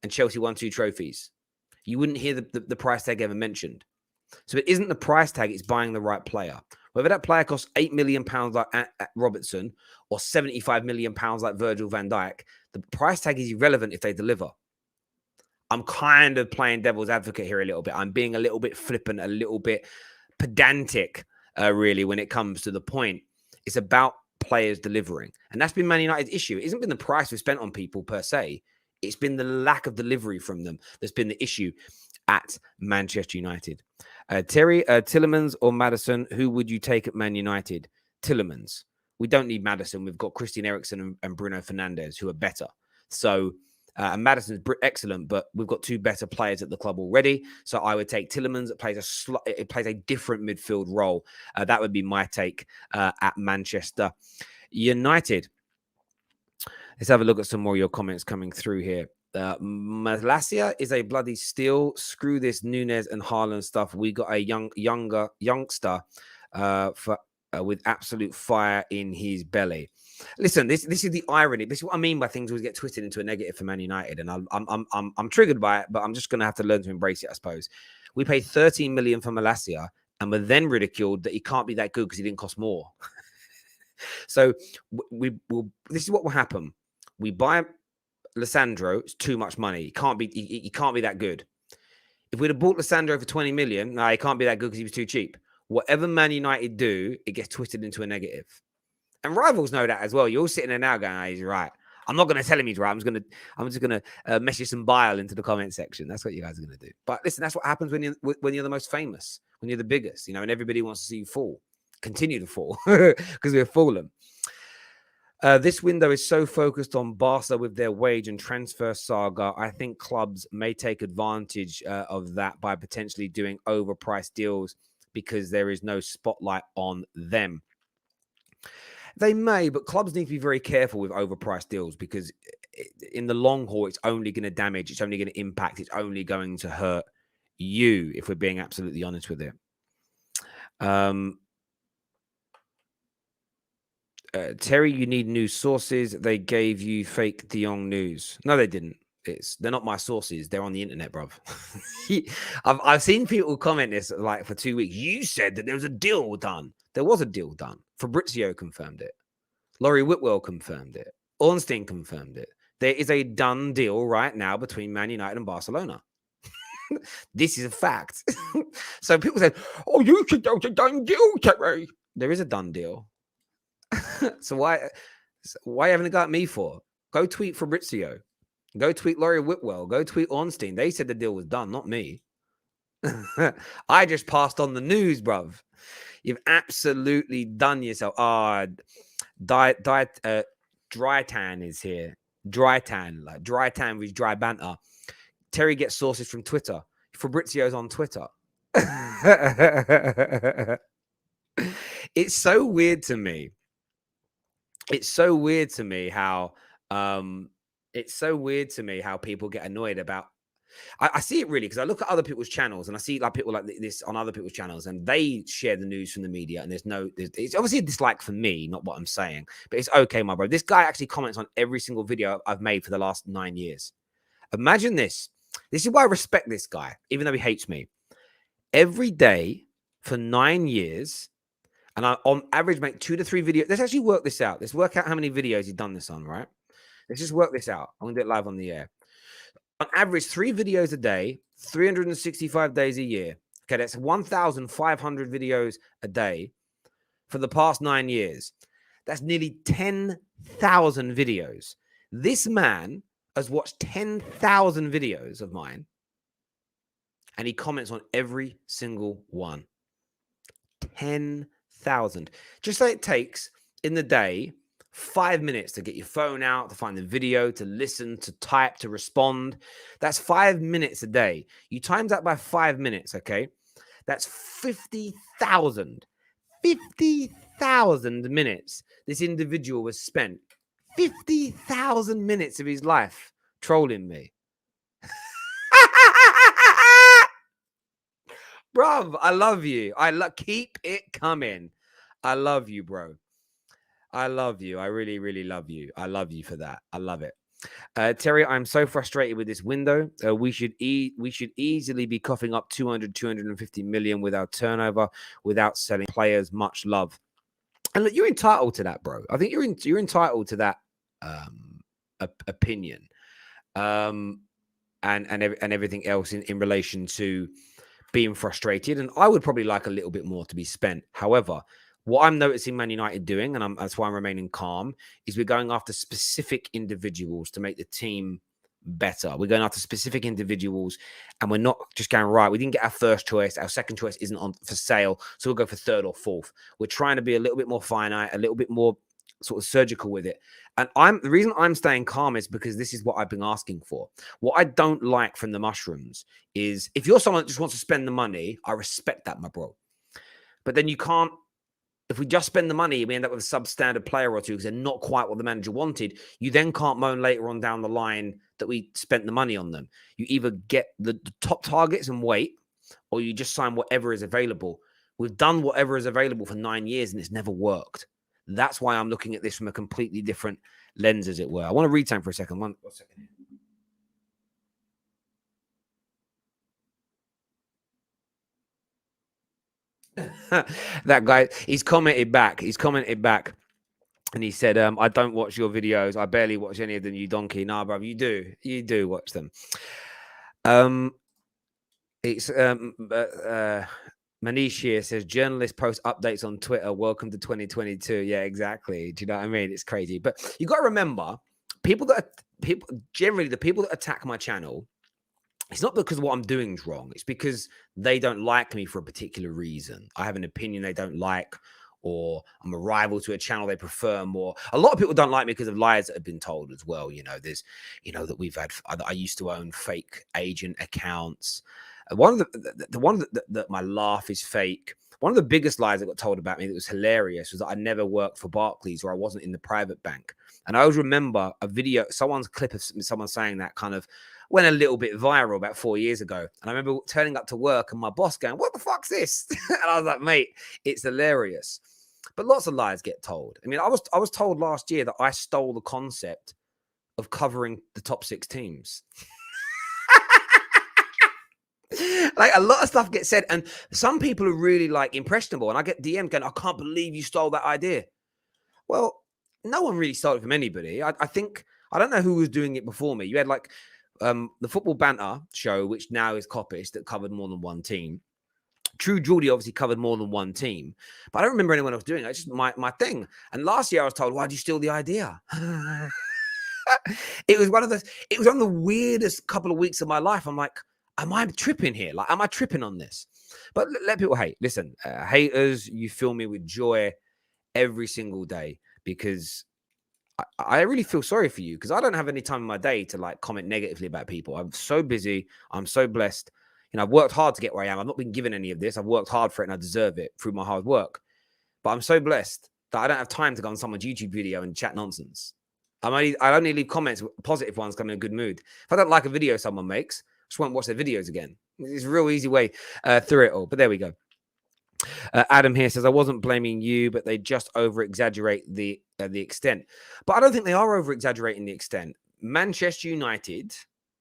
and Chelsea won 2 trophies? You wouldn't hear the price tag ever mentioned. So it isn't the price tag, it's buying the right player. Whether that player costs £8 million like at Robertson or £75 million like Virgil van Dijk, the price tag is irrelevant if they deliver. I'm kind of playing devil's advocate here a little bit. I'm being a little bit flippant, a little bit pedantic, really, when it comes to the point. It's about players delivering. And that's been Man United's issue. It hasn't been the price we've spent on people per se. It's been the lack of delivery from them that's been the issue at Manchester United. Terry, Tielemans or Maddison, who would you take at Man United? Tielemans. We don't need Maddison. We've got Christian Eriksen and Bruno Fernandes, who are better. So, and Maddison's excellent, but we've got 2 better players at the club already. So I would take Tielemans. It plays a different midfield role. That would be my take at Manchester United. Let's have a look at some more of your comments coming through here. Malacia is a bloody steal. Screw this Nunez and Haaland stuff. We got a youngster with absolute fire in his belly. Listen, this is the irony. This is what I mean by things always get twisted into a negative for Man United, and I'm triggered by it, but I'm just going to have to learn to embrace it, I suppose. We paid 13 million for Malacia, and we're then ridiculed that he can't be that good because he didn't cost more. So this is what will happen. We buy Lissandro. It's too much money. He can't be that good. If we'd have bought Lissandro for 20 million, no, he can't be that good because he was too cheap. Whatever Man United do, it gets twisted into a negative. And rivals know that as well. You're all sitting there now going, he's right. I'm not going to tell him he's right. I'm just going to message some bile into the comment section. That's what you guys are going to do. But listen, that's what happens when you're the most famous, when you're the biggest, and everybody wants to see you fall. Continue to fall because we're fallen. This window is so focused on Barca with their wage and transfer saga. I think clubs may take advantage of that by potentially doing overpriced deals because there is no spotlight on them. They may, but clubs need to be very careful with overpriced deals because in the long haul, it's only going to damage, it's only going to impact, it's only going to hurt you, if we're being absolutely honest with it. Terry, you need news sources. They gave you fake De Jong news. No, they didn't. They're not my sources. They're on the internet, bruv. I've seen people comment this like for 2 weeks. You said that there was a deal done. There was a deal done. Fabrizio confirmed it. Laurie Whitwell confirmed it. Ornstein confirmed it. There is a done deal right now between Man United and Barcelona. This is a fact. So people say, oh, you said there was a done deal, Terry. There is a done deal. So why haven't you got me for? Go tweet Fabrizio. Go tweet Laurie Whitwell. Go tweet Ornstein. They said the deal was done, not me. I just passed on the news, bruv. You've absolutely done yourself. Dry tan is here. Dry tan with dry banter. Terry gets sources from Twitter. Fabrizio's on Twitter. It's so weird to me. It's so weird to me how people get annoyed about. I see it really because I look at other people's channels and I see like people like this on other people's channels and they share the news from the media and it's obviously a dislike for me, not what I'm saying, but it's okay, my bro. This guy actually comments on every single video I've made for the last 9 years. Imagine this. This is why I respect this guy, even though he hates me. Every day for 9 years, And I, on average, make 2 to 3 videos. Let's actually work this out. Let's work out how many videos you've done this on, right? Let's just work this out. I'm going to do it live on the air. On average, 3 videos a day, 365 days a year. Okay, that's 1,500 videos a day for the past 9 years. That's nearly 10,000 videos. This man has watched 10,000 videos of mine, and he comments on every single one. 10,000. Just so it takes in the day 5 minutes to get your phone out, to find the video, to listen, to type, to respond. That's 5 minutes a day. You times that by 5 minutes, okay? That's 50,000. 50,000 minutes this individual was spent. 50,000 minutes of his life trolling me. Bruv, I love you. Keep it coming. I love you, bro. I love you. I really, really love you. I love you for that. I love it. Terry, I'm so frustrated with this window. We should easily be coughing up 200, 250 million with our turnover without selling players. Much love. And look, you're entitled to that, bro. I think you're entitled to that opinion, and everything else in relation to being frustrated. And I would probably like a little bit more to be spent. However, what I'm noticing Man United doing, and that's why I'm remaining calm, is we're going after specific individuals to make the team better. We're going after specific individuals, and we're not just going, right, we didn't get our first choice. Our second choice isn't on for sale, so we'll go for third or fourth. We're trying to be a little bit more finite, a little bit more sort of surgical with it. And the reason I'm staying calm is because this is what I've been asking for. What I don't like from the mushrooms is, if you're someone that just wants to spend the money, I respect that, my bro. But then you can't. If we just spend the money, we end up with a substandard player or two because they're not quite what the manager wanted. You then can't moan later on down the line that we spent the money on them. You either get the top targets and wait, or you just sign whatever is available. We've done whatever is available for 9 years and it's never worked. That's why I'm looking at this from a completely different lens, as it were. I want to read time for a second. One second. That guy, he's commented back. And he said, I don't watch your videos. I barely watch any of them, you donkey. Nah, bro, you do. You do watch them. It's Manish here says, journalists post updates on Twitter. Welcome to 2022. Yeah, exactly. Do you know what I mean? It's crazy. But you got to remember, generally, the people that attack my channel, it's not because what I'm doing is wrong. It's because they don't like me for a particular reason. I have an opinion they don't like, or I'm a rival to a channel they prefer more. A lot of people don't like me because of lies that have been told as well. You know, there's, that we've had, I used to own fake agent accounts. One of the one that my laugh is fake. One of the biggest lies that got told about me that was hilarious was that I never worked for Barclays, or I wasn't in the private bank. And I always remember a video, someone's clip of someone saying that kind of went a little bit viral about 4 years ago. And I remember turning up to work and my boss going, what the fuck's this? And I was like, mate, it's hilarious. But lots of lies get told. I mean, I was told last year that I stole the concept of covering the top 6 teams. Like, a lot of stuff gets said, and some people are really like impressionable, and I get DM going, I can't believe you stole that idea. Well, no one really stole it from anybody. I think, I don't know who was doing it before me. You had like the Football Banter show, which now is Coppice, that covered more than one team. True Geordie obviously covered more than one team, but I don't remember anyone else doing it. It's just my thing. And last year I was told, why did you steal the idea? It was one of the weirdest couple of weeks of my life. I'm like, am I tripping here? Like, am I tripping on this? But let people hate. Listen, haters, you fill me with joy every single day, because I really feel sorry for you, because I don't have any time in my day to like comment negatively about people. I'm so busy. I'm so blessed. I've worked hard to get where I am. I've not been given any of this. I've worked hard for it and I deserve it through my hard work. But I'm so blessed that I don't have time to go on someone's YouTube video and chat nonsense. I only leave comments, positive ones, come in a good mood. If I don't like a video someone makes, I just won't watch their videos again. It's a real easy way through it all. But there we go. Adam here says, I wasn't blaming you, but they just over-exaggerate the extent. But I don't think they are over-exaggerating the extent. Manchester United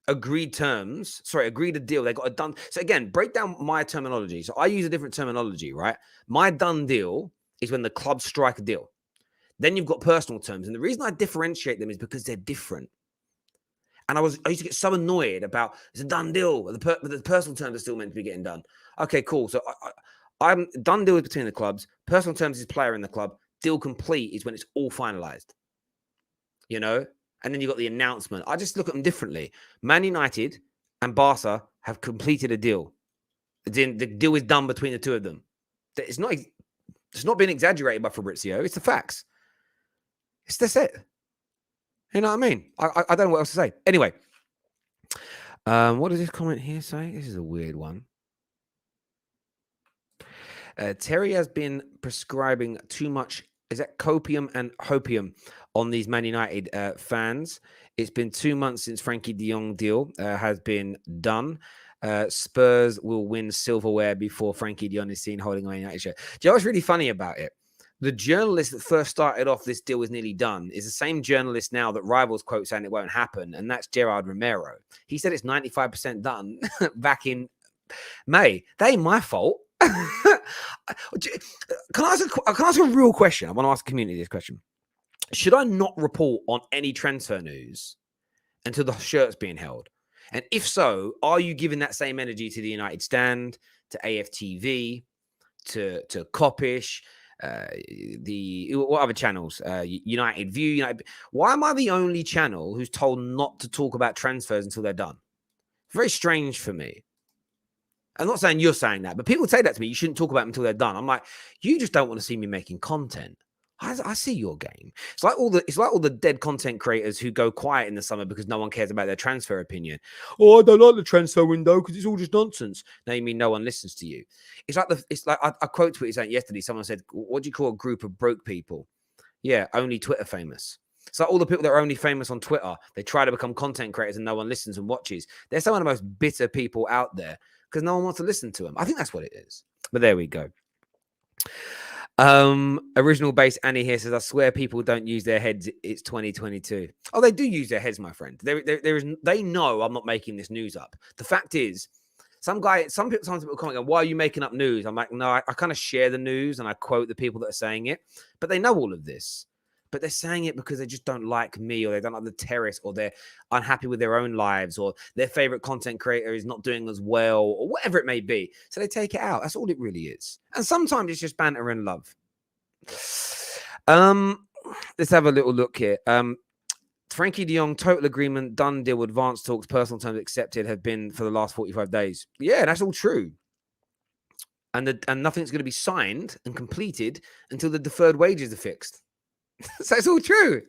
agreed a deal. They got a done. So again, break down my terminology. So I use a different terminology, right? My done deal is when the clubs strike a deal. Then you've got personal terms. And the reason I differentiate them is because they're different. And I used to get so annoyed about it's a done deal. The personal terms are still meant to be getting done. Okay, cool. So I'm done deal is between the clubs. Personal terms is player in the club. Deal complete is when it's all finalized. You know? And then you got the announcement. I just look at them differently. Man United and Barca have completed a deal. The deal is done between the two of them. It's not being exaggerated by Fabrizio. It's the facts. That's it. You know what I mean? I don't know what else to say. Anyway, what does this comment here say? This is a weird one. Terry has been prescribing too much. Is that copium and hopium on these Man United fans? It's been 2 months since Frankie de Jong deal has been done. Spurs will win silverware before Frankie de Jong is seen holding a Man United shirt. Do you know what's really funny about it? The journalist that first started off this deal was nearly done is the same journalist now that Rivals quote saying it won't happen, and that's Gerard Romero. He said it's 95% done back in May. That ain't my fault. Can I ask a real question? I want to ask the community this question. Should I not report on any transfer news until the shirt's being held? And if so, are you giving that same energy to the United Stand, to AFTV, to Coppish, what other channels? United View. Why am I the only channel who's told not to talk about transfers until they're done? Very strange for me. I'm not saying you're saying that, but people say that to me. You shouldn't talk about them until they're done. I'm like, you just don't want to see me making content. I see your game. It's like all the dead content creators who go quiet in the summer because no one cares about their transfer opinion. Oh, I don't like the transfer window because it's all just nonsense. Now you mean no one listens to you? It's like I quote tweeted saying yesterday. Someone said, "What do you call a group of broke people?" Yeah, only Twitter famous. It's like all the people that are only famous on Twitter. They try to become content creators and no one listens and watches. They're some of the most bitter people out there because no one wants to listen to them. I think that's what it is. But there we go. Original base Annie here says, I swear people don't use their heads. It's 2022. Oh, they do use their heads, my friend. They know I'm not making this news up. The fact is, some people comment, why are you making up news? I'm like, no, I kind of share the news and I quote the people that are saying it, but they know all of this. But they're saying it because they just don't like me, or they don't like the terrace, or they're unhappy with their own lives, or their favorite content creator is not doing as well, or whatever it may be. So they take it out. That's all it really is. And sometimes it's just banter and love. Let's have a little look here. Frankie de Jong, total agreement, done deal, advanced talks, personal terms accepted have been for the last 45 days. Yeah, that's all true. And nothing's going to be signed and completed until the deferred wages are fixed. So it's all true.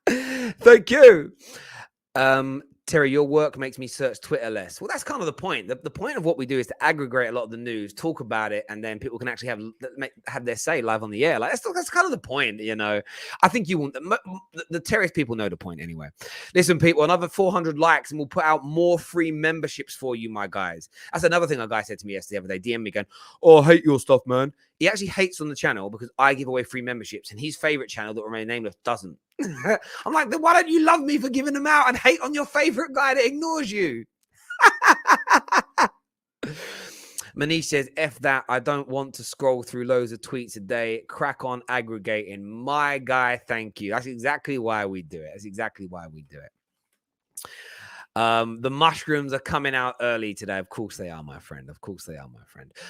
Thank you. Terry, your work makes me search Twitter less. Well, that's kind of the point. The point of what we do is to aggregate a lot of the news, talk about it, and then people can actually have their say live on the air. Like that's kind of the point, you know. I think you want the terrace people know the point anyway. Listen, people, another 400 likes, and we'll put out more free memberships for you, my guys. That's another thing a guy said to me yesterday. The other day, DM me going, "Oh, I hate your stuff, man." He actually hates on the channel because I give away free memberships, and his favorite channel that remain nameless doesn't. I'm like, then why don't you love me for giving them out and hate on your favorite guy that ignores you? Manish says, F that. I don't want to scroll through loads of tweets a day. Crack on aggregating. My guy, thank you. That's exactly why we do it. The mushrooms are coming out early today. Of course they are, my friend.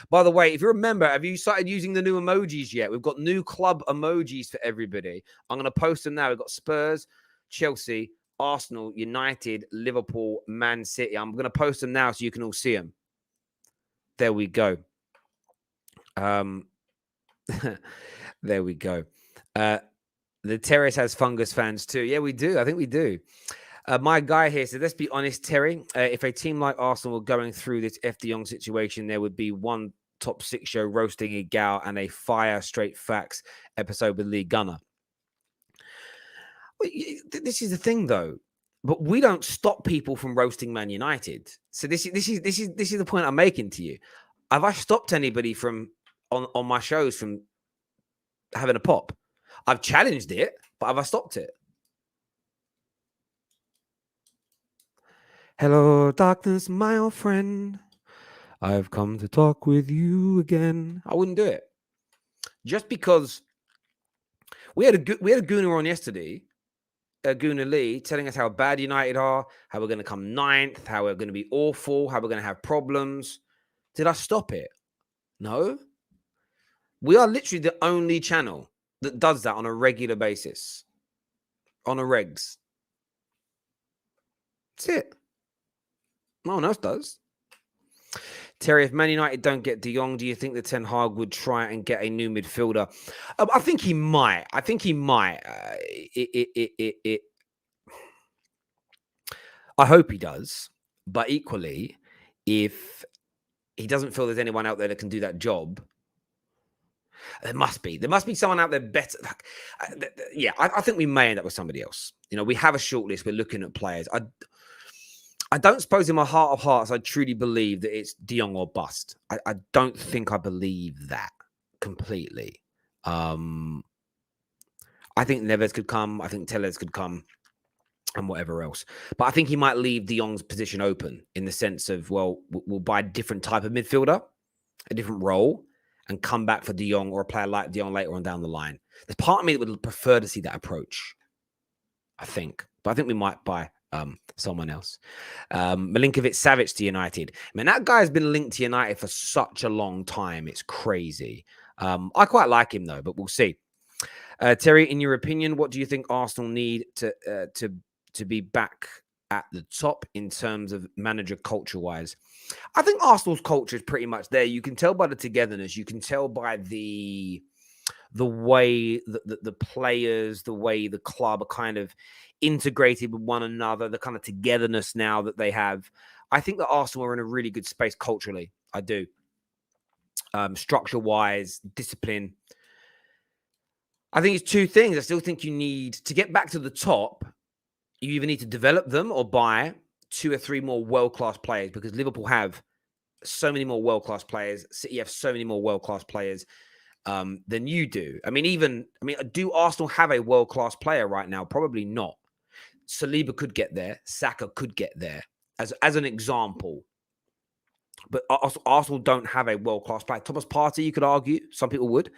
By the way, if you remember, have you started using the new emojis yet? We've got new club emojis for everybody. I'm going to post them now. We've got Spurs, Chelsea, Arsenal, United, Liverpool, Man City. I'm going to post them now so you can all see them. There we go. There we go. The terrace has fungus fans too. Yeah, we do. I think we do. My guy here said, let's be honest, Terry. If a team like Arsenal were going through this F. de Jong situation, there would be one top 6 show roasting a gal and a fire straight facts episode with Lee Gunner. This is the thing, though. But we don't stop people from roasting Man United. So this is the point I'm making to you. Have I stopped anybody from on my shows from having a pop? I've challenged it, but have I stopped it? Hello, darkness, my old friend. I've come to talk with you again. I wouldn't do it. just because we had a Gooner on yesterday, Gooner Lee, telling us how bad United are, how we're going to come ninth, how we're going to be awful, how we're going to have problems. Did I stop it? No. We are literally the only channel that does that on a regular basis. On a regs. That's it. No one else does. Terry, if Man United don't get De Jong, do you think that Ten Hag would try and get a new midfielder? I think he might. I hope he does. But equally, if he doesn't feel there's anyone out there that can do that job, there must be someone out there better. I think we may end up with somebody else. We have a shortlist. We're looking at players. I don't suppose in my heart of hearts I truly believe that it's De Jong or bust. I don't think I believe that completely. I think Neves could come. I think Telles could come, and whatever else. But I think he might leave De Jong's position open in the sense of, well, we'll buy a different type of midfielder, a different role, and come back for De Jong or a player like De Jong later on down the line. There's part of me that would prefer to see that approach, I think. But I think we might buy someone else. Milinkovic-Savic to United. Man, that guy's been linked to United for such a long time. It's crazy. I quite like him, though, but we'll see. Terry, in your opinion, what do you think Arsenal need to be back at the top in terms of manager culture-wise? I think Arsenal's culture is pretty much there. You can tell by the togetherness. You can tell by the way the players, the way the club are kind of integrated with one another, the kind of togetherness now that they have. I think that Arsenal are in a really good space culturally. I do. Structure-wise, discipline. I think it's two things. I still think you need to get back to the top. You either need to develop them or buy 2 or 3 more world-class players, because Liverpool have so many more world-class players. City have so many more world-class players than you do. Do Arsenal have a world-class player right now? Probably not. Saliba could get there. Saka could get there as an example. But Arsenal don't have a world-class player. Thomas Partey, you could argue. Some people would.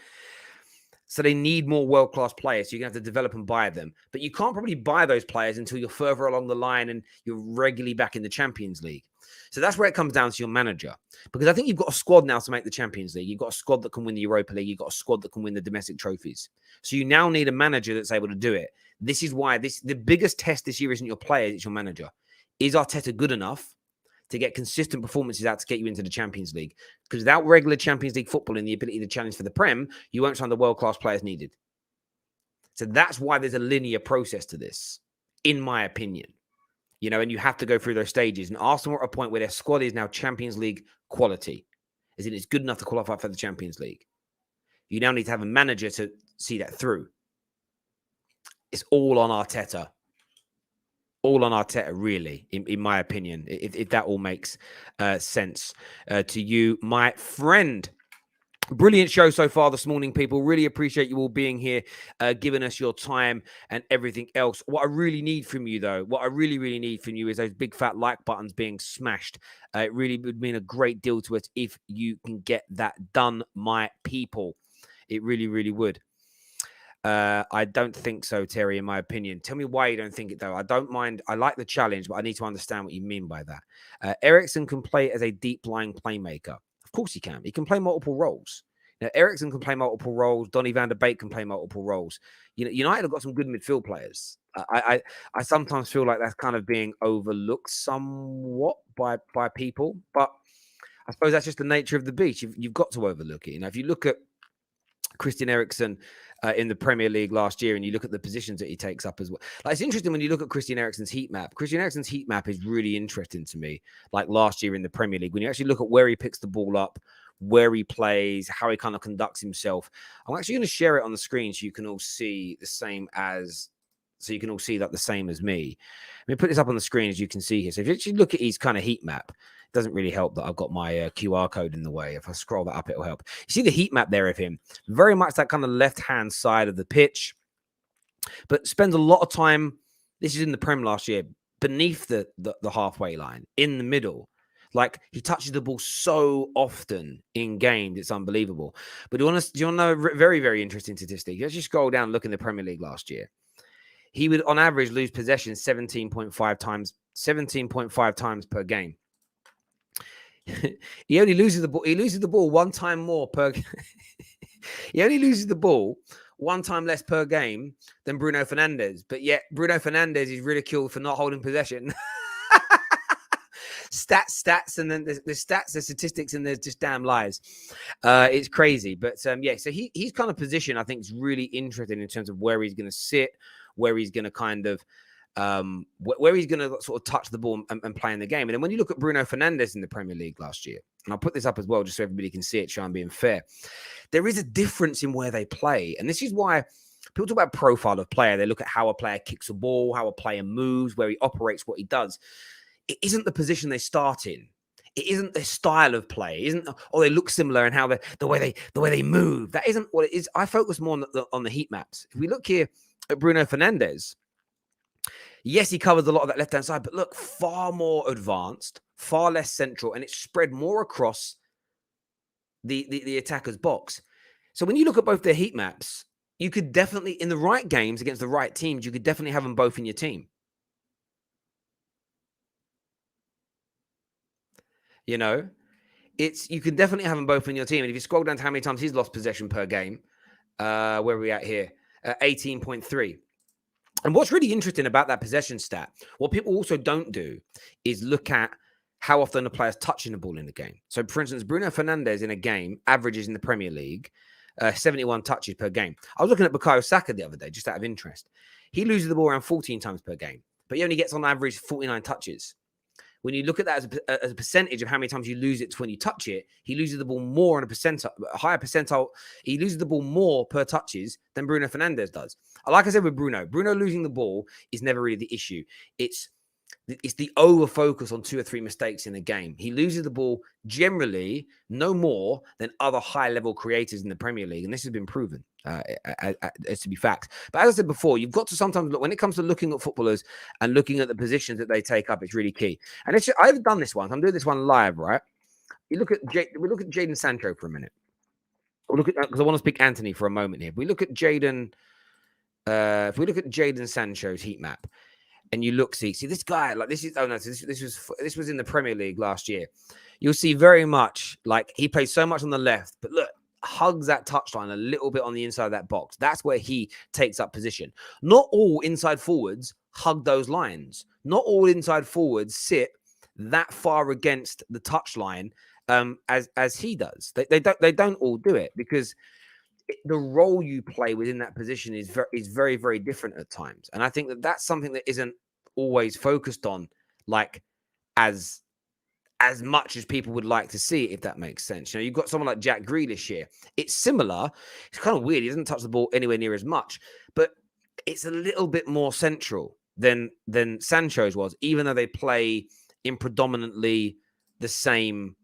So they need more world-class players. So you're going to have to develop and buy them. But you can't probably buy those players until you're further along the line and you're regularly back in the Champions League. So that's where it comes down to your manager. Because I think you've got a squad now to make the Champions League. You've got a squad that can win the Europa League. You've got a squad that can win the domestic trophies. So you now need a manager that's able to do it. This is why the biggest test this year isn't your players, it's your manager. Is Arteta good enough to get consistent performances out to get you into the Champions League? Because without regular Champions League football and the ability to challenge for the Prem, you won't find the world-class players needed. So that's why there's a linear process to this, in my opinion. And you have to go through those stages. And Arsenal are at a point where their squad is now Champions League quality, as in it's good enough to qualify for the Champions League. You now need to have a manager to see that through. It's all on Arteta. All on Arteta, really, in my opinion, if that all makes sense to you, my friend. Brilliant show so far this morning, people. Really appreciate you all being here, giving us your time and everything else. What I really need from you, though, is those big fat like buttons being smashed. It really would mean a great deal to us if you can get that done, my people. It really, really would. I don't think so, Terry, in my opinion. Tell me why you don't think it, though. I don't mind. I like the challenge, but I need to understand what you mean by that. Eriksen can play as a deep-lying playmaker. Of course he can. He can play multiple roles. Eriksen can play multiple roles. Donny van der Beek can play multiple roles. United have got some good midfield players. I sometimes feel like that's kind of being overlooked somewhat by people, but I suppose that's just the nature of the beast. You've got to overlook it. If you look at Christian Eriksen in the Premier League last year, and you look at the positions that he takes up as well. It's interesting when you look at Christian Eriksen's heat map. Christian Eriksen's heat map is really interesting to me. Like last year in the Premier League, when you actually look at where he picks the ball up, where he plays, how he kind of conducts himself. I'm actually going to share it on the screen so you can all see the same as me. Let me put this up on the screen as you can see here. So if you actually look at his kind of heat map, it doesn't really help that I've got my QR code in the way. If I scroll that up, it'll help. You see the heat map there of him, very much that kind of left-hand side of the pitch, but spends a lot of time, this is in the Prem last year, beneath the halfway line, in the middle. Like, he touches the ball so often in games, it's unbelievable. But do you want to know a very, very interesting statistic? Let's just scroll down and look in the Premier League last year. He would, on average, lose possession 17.5 times per game. He only loses the ball. He loses the ball one time more per. He only loses the ball one time less per game than Bruno Fernandes. But yet Bruno Fernandes is ridiculed for not holding possession. stats, and then the stats, the statistics, and there's just damn lies. It's crazy. But yeah, so he's kind of position, I think, is really interesting in terms of where he's going to sit, where he's going to kind of where he's going to sort of touch the ball and play in the game. And then when you look at Bruno Fernandes in the Premier League last year, and I'll put this up as well just so everybody can see it, so I'm being fair, there is a difference in where they play. And this is why people talk about profile of player. They look at how a player kicks a ball, how a player moves, where he operates, what he does. It isn't the position they start in. It isn't their style of play. It isn't, or they look similar and how the way they move. That isn't what it is. I focus more on the heat maps. If we look here at Bruno Fernandes, yes, he covers a lot of that left-hand side, but look, far more advanced, far less central, and it's spread more across the attacker's box. So when you look at both their heat maps, you could definitely, in the right games against the right teams, you could definitely have them both in your team. You know, you can definitely have them both in your team. And if you scroll down to how many times he's lost possession per game, where are we at here? 18.3. And what's really interesting about that possession stat, what people also don't do is look at how often a player's touching the ball in the game. So, for instance, Bruno Fernandes in a game averages in the Premier League 71 touches per game. I was looking at Bukayo Saka the other day, just out of interest. He loses the ball around 14 times per game, but he only gets on average 49 touches. When you look at that as a percentage of how many times you lose it to when you touch it, he loses the ball more on a higher percentile. He loses the ball more per touches than Bruno Fernandes does. Like I said with Bruno losing the ball is never really the issue. It's the over focus on 2 or 3 mistakes in a game. He loses the ball generally no more than other high level creators in the Premier League. And this has been proven as to be fact. But as I said before, you've got to sometimes look, when it comes to looking at footballers and looking at the positions that they take up, it's really key. And I've done this once. I'm doing this one live, right? We look at Jadon Sancho for a minute. We'll look at that because I want to speak Antony for a moment here. If we look at Jadon Sancho's heat map, and you look, see this guy, like this was in the Premier League last year. You'll see very much like he plays so much on the left, but look, hugs that touchline a little bit on the inside of that box. That's where he takes up position. Not all inside forwards hug those lines. Not all inside forwards sit that far against the touchline as he does. They don't all do it because the role you play within that position is very, very different at times. And I think that's something that isn't always focused on, like as much as people would like to see, if that makes sense. You know, you've got someone like Jack Grealish here. It's similar. It's kind of weird. He doesn't touch the ball anywhere near as much, but it's a little bit more central than Sancho's was, even though they play in predominantly the same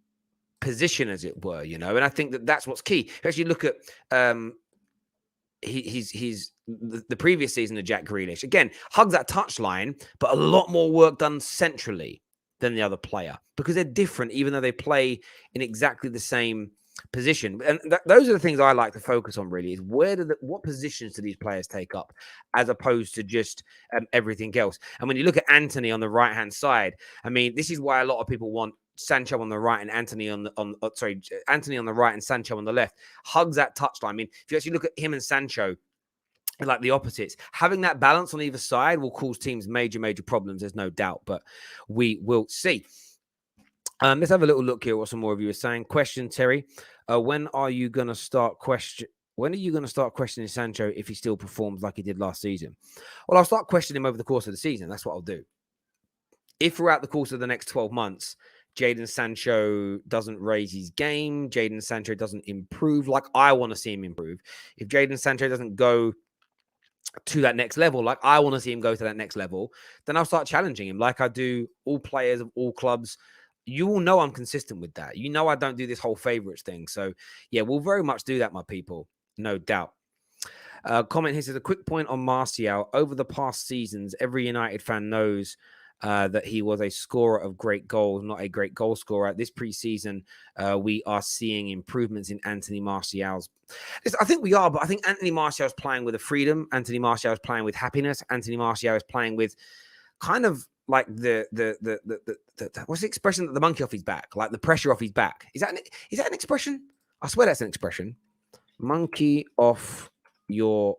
position, as it were, you know. And I think that's what's key. If you look at the previous season of Jack Grealish, again, hugs that touchline, but a lot more work done centrally than the other player because they're different, even though they play in exactly the same position. And those are the things I like to focus on, really, is what positions do these players take up as opposed to just everything else. And when you look at Antony on the right-hand side, I mean, this is why a lot of people want Sancho on the right and Antony on the right and Sancho on the left. Hugs that touchline. I mean, if you actually look at him and Sancho, like the opposites, having that balance on either side will cause teams major problems. There's no doubt, but we will see. Let's have a little look here. What some more of you are saying. Question, Terry. When are you going to start questioning Sancho if he still performs like he did last season? Well, I'll start questioning him over the course of the season. That's what I'll do. If throughout the course of the next 12 months, Jadon Sancho doesn't raise his game, Jadon Sancho doesn't improve like I want to see him improve, if Jadon Sancho doesn't go to that next level like I want to see him go to that next level, then I'll start challenging him like I do all players of all clubs. You all know I'm consistent with that. You know I don't do this whole favorites thing. So, yeah, we'll very much do that, my people. No doubt. Comment here says, a quick point on Martial. Over the past seasons, every United fan knows that he was a scorer of great goals, not a great goal scorer. This preseason, we are seeing improvements in Anthony Martial's. I think we are, but I think Anthony Martial is playing with a freedom. Anthony Martial is playing with happiness. Anthony Martial is playing with kind of like the what's the expression, that the monkey off his back, like the pressure off his back. Is that an expression? I swear that's an expression. Monkey off your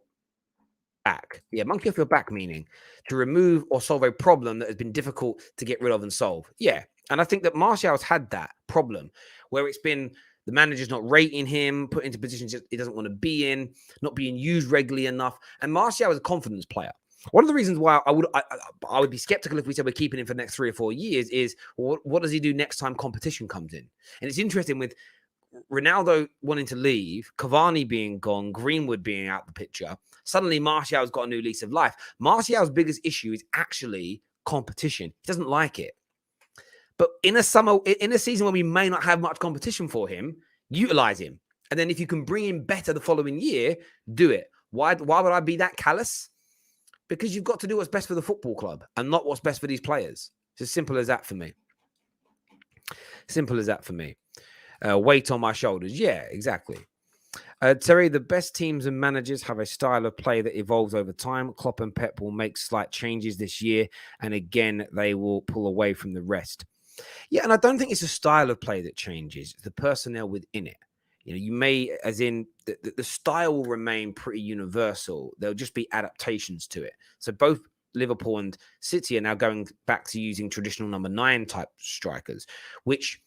back. Yeah, monkey off your back, meaning to remove or solve a problem that has been difficult to get rid of and solve. Yeah. And I think that Martial's had that problem where it's been the manager's not rating him, put into positions he doesn't want to be in, not being used regularly enough. And Martial is a confidence player. One of the reasons why I would be skeptical if we said we're keeping him for the next 3 or 4 years is what does he do next time competition comes in? And it's interesting with Ronaldo wanting to leave, Cavani being gone, Greenwood being out the picture. Suddenly, Martial's got a new lease of life. Martial's biggest issue is actually competition. He doesn't like it. But in a season where we may not have much competition for him, utilize him. And then if you can bring him better the following year, do it. Why would I be that callous? Because you've got to do what's best for the football club and not what's best for these players. It's as simple as that for me. Simple as that for me. Weight on my shoulders. Yeah, exactly. Terry, the best teams and managers have a style of play that evolves over time. Klopp and Pep will make slight changes this year, and again, they will pull away from the rest. Yeah, and I don't think it's a style of play that changes. It's the personnel within it. You know, you may, as in, the style will remain pretty universal. There'll just be adaptations to it. So both Liverpool and City are now going back to using traditional number 9 type strikers, which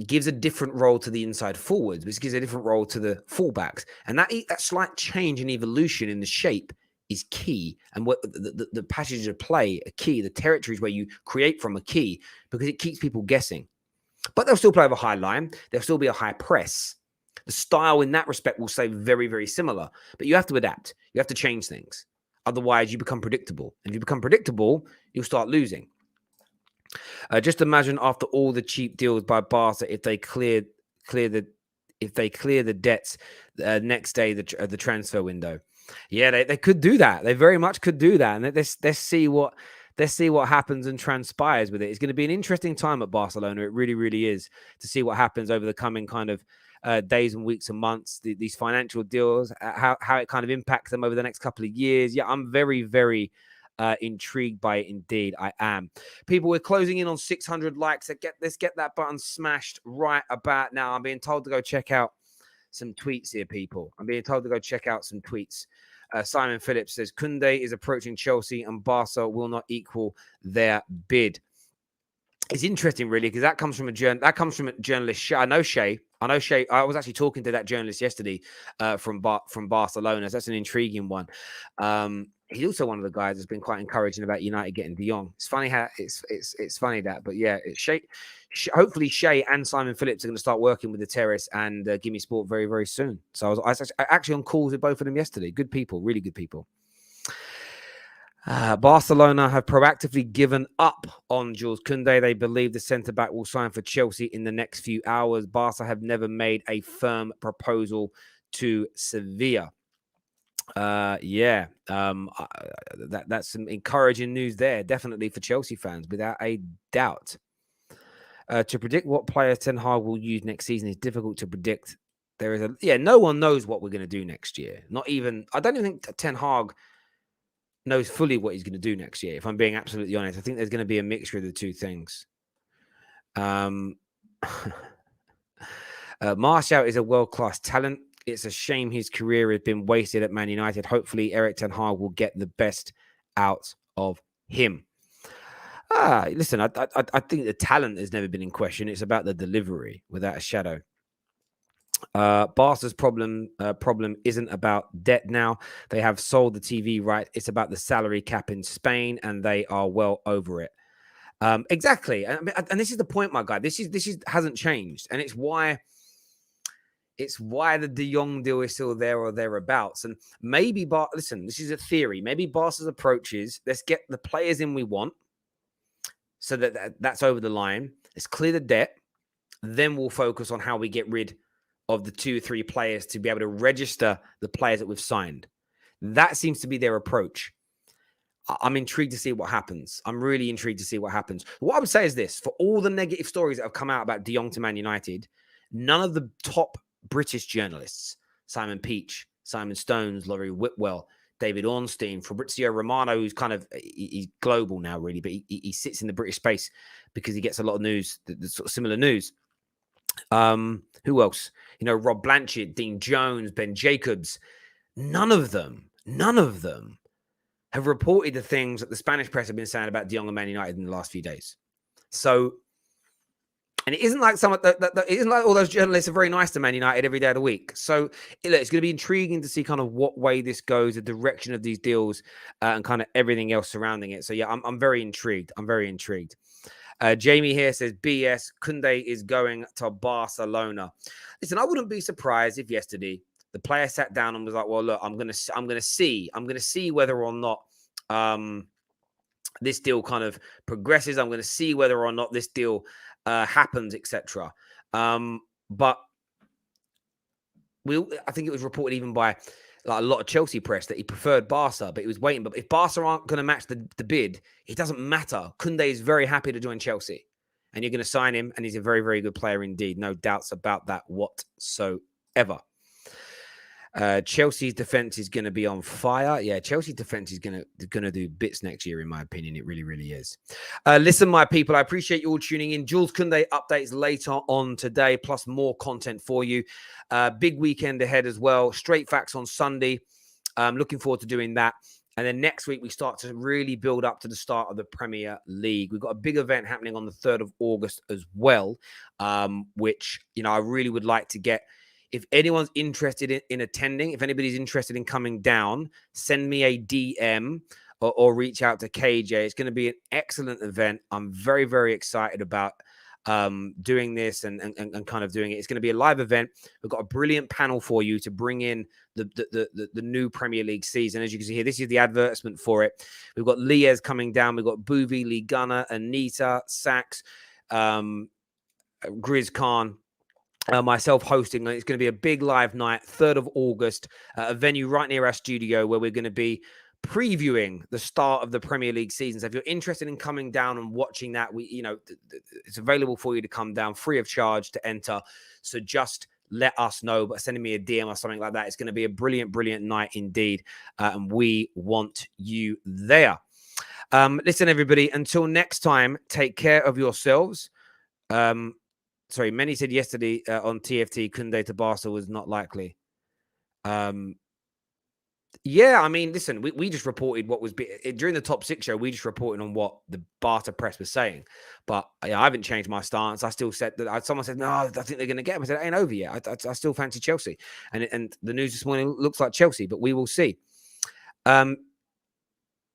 gives a different role to the inside forwards, which gives a different role to the fullbacks. And that slight change in evolution in the shape is key. And what the passages of play are key. The territories where you create from are key because it keeps people guessing. But they'll still play with a high line. There'll still be a high press. The style in that respect will stay very, very similar. But you have to adapt. You have to change things. Otherwise, you become predictable. And if you become predictable, you'll start losing. Just imagine after all the cheap deals by Barca, if they clear the debts next day, the transfer window. Yeah, they could do that. They very much could do that. And let's see what happens and transpires with it. It's going to be an interesting time at Barcelona. It really, really is, to see what happens over the coming kind of days and weeks and months. These financial deals, how it kind of impacts them over the next couple of years. Yeah, I'm very, very intrigued by it indeed. I am. People, we're closing in on 600 likes. Let's get that button smashed right about now. I'm being told to go check out some tweets here, people. I'm being told to go check out some tweets. Simon Phillips says Kounde is approaching Chelsea and Barca will not equal their bid. It's interesting, really, because that comes from a journalist. I know Shay. I was actually talking to that journalist yesterday from Barcelona. So that's an intriguing one. He's also one of the guys that's been quite encouraging about United getting De Jong. It's funny how it's funny that, but yeah, hopefully Shay and Simon Phillips are going to start working with the Terrace and Gimme Sport very, very soon. So I was actually on calls with both of them yesterday. Good people, really good people. Barcelona have proactively given up on Jules Kounde. They believe the centre-back will sign for Chelsea in the next few hours. Barca have never made a firm proposal to Sevilla. That's some encouraging news there, definitely for Chelsea fans, without a doubt. To predict what players Ten Hag will use next season is difficult to predict. No one knows what we're going to do next year. I don't even think Ten Hag knows fully what he's going to do next year. If I'm being absolutely honest, I think there's going to be a mixture of the two things. Martial is a world-class talent. It's a shame his career has been wasted at Man United. Hopefully, Erik ten Hag will get the best out of him. Listen, I think the talent has never been in question. It's about the delivery, without a shadow. Barca's problem isn't about debt now. They have sold the TV right. It's about the salary cap in Spain, and they are well over it. Exactly, and this is the point, my guy. This hasn't changed, and it's why the De Jong deal is still there or thereabouts. And maybe listen, this is a theory. Maybe Barca's approach is, let's get the players in we want, so that's over the line. Let's clear the debt. Then we'll focus on how we get rid of the 2 or 3 players to be able to register the players that we've signed. That seems to be their approach. I'm intrigued to see what happens. I'm really intrigued to see what happens. What I would say is this: for all the negative stories that have come out about De Jong to Man United, none of the top British journalists, Simon Peach, Simon Stones, Laurie Whitwell, David Ornstein, Fabrizio Romano, who's kind of, he's global now, really, but he sits in the British space because he gets a lot of news, the sort of similar news. Who else? Rob Blanchard, Dean Jones, Ben Jacobs. None of them have reported the things that the Spanish press have been saying about De Jong and Man United in the last few days. So, and it isn't like it isn't like all those journalists are very nice to Man United every day of the week. So it's going to be intriguing to see kind of what way this goes, the direction of these deals, and kind of everything else surrounding it. So yeah, I'm very intrigued. I'm very intrigued. Jamie here says, BS, Kounde is going to Barcelona. Listen, I wouldn't be surprised if yesterday the player sat down and was like, well, look, I'm going to see whether or not this deal kind of progresses. I'm going to see whether or not this deal happens, etc. But I think it was reported even by a lot of Chelsea press that he preferred Barca, but he was waiting. But if Barca aren't going to match the bid, it doesn't matter. Kounde is very happy to join Chelsea, and you're going to sign him, and he's a very, very good player indeed. No doubts about that whatsoever. Chelsea's defense is going to be on fire. Yeah, Chelsea's defense is going to do bits next year, in my opinion. It really, really is. Listen, my people, I appreciate you all tuning in. Jules Kounde updates later on today, plus more content for you. Big weekend ahead as well. Straight Facts on Sunday. Looking forward to doing that. And then next week, we start to really build up to the start of the Premier League. We've got a big event happening on the 3rd of August as well, which, I really would like to get. If anyone's interested in attending, if anybody's interested in coming down, send me a DM or reach out to KJ. It's going to be an excellent event. I'm very, very excited about doing this and kind of doing it. It's going to be a live event. We've got a brilliant panel for you to bring in the new Premier League season. As you can see here, this is the advertisement for it. We've got Liez coming down. We've got Boovy, Lee Gunner, Anita, Sachs, Grizz Khan, myself hosting. It's going to be a big live night, 3rd of August, a venue right near our studio where we're going to be previewing the start of the Premier League season. So if you're interested in coming down and watching that, it's available for you to come down free of charge to enter. So just let us know, but sending me a DM or something like that. It's going to be a brilliant, brilliant night indeed. And we want you there. Listen, everybody, until next time, take care of yourselves. Sorry, many said yesterday on TFT, Kounde to Barca was not likely. Yeah, I mean, listen, we just reported what was during the top 6 show. We just reported on what the Barca press was saying, but I haven't changed my stance. I still said that. Someone said, "No, I think they're going to get him." I said, "It ain't over yet. I still fancy Chelsea," and the news this morning looks like Chelsea, but we will see.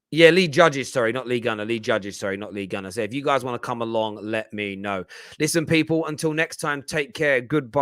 Yeah, Lee Judges, sorry, not Lee Gunner. Lee Judges, sorry, not Lee Gunner. So if you guys want to come along, let me know. Listen, people, until next time, take care. Goodbye.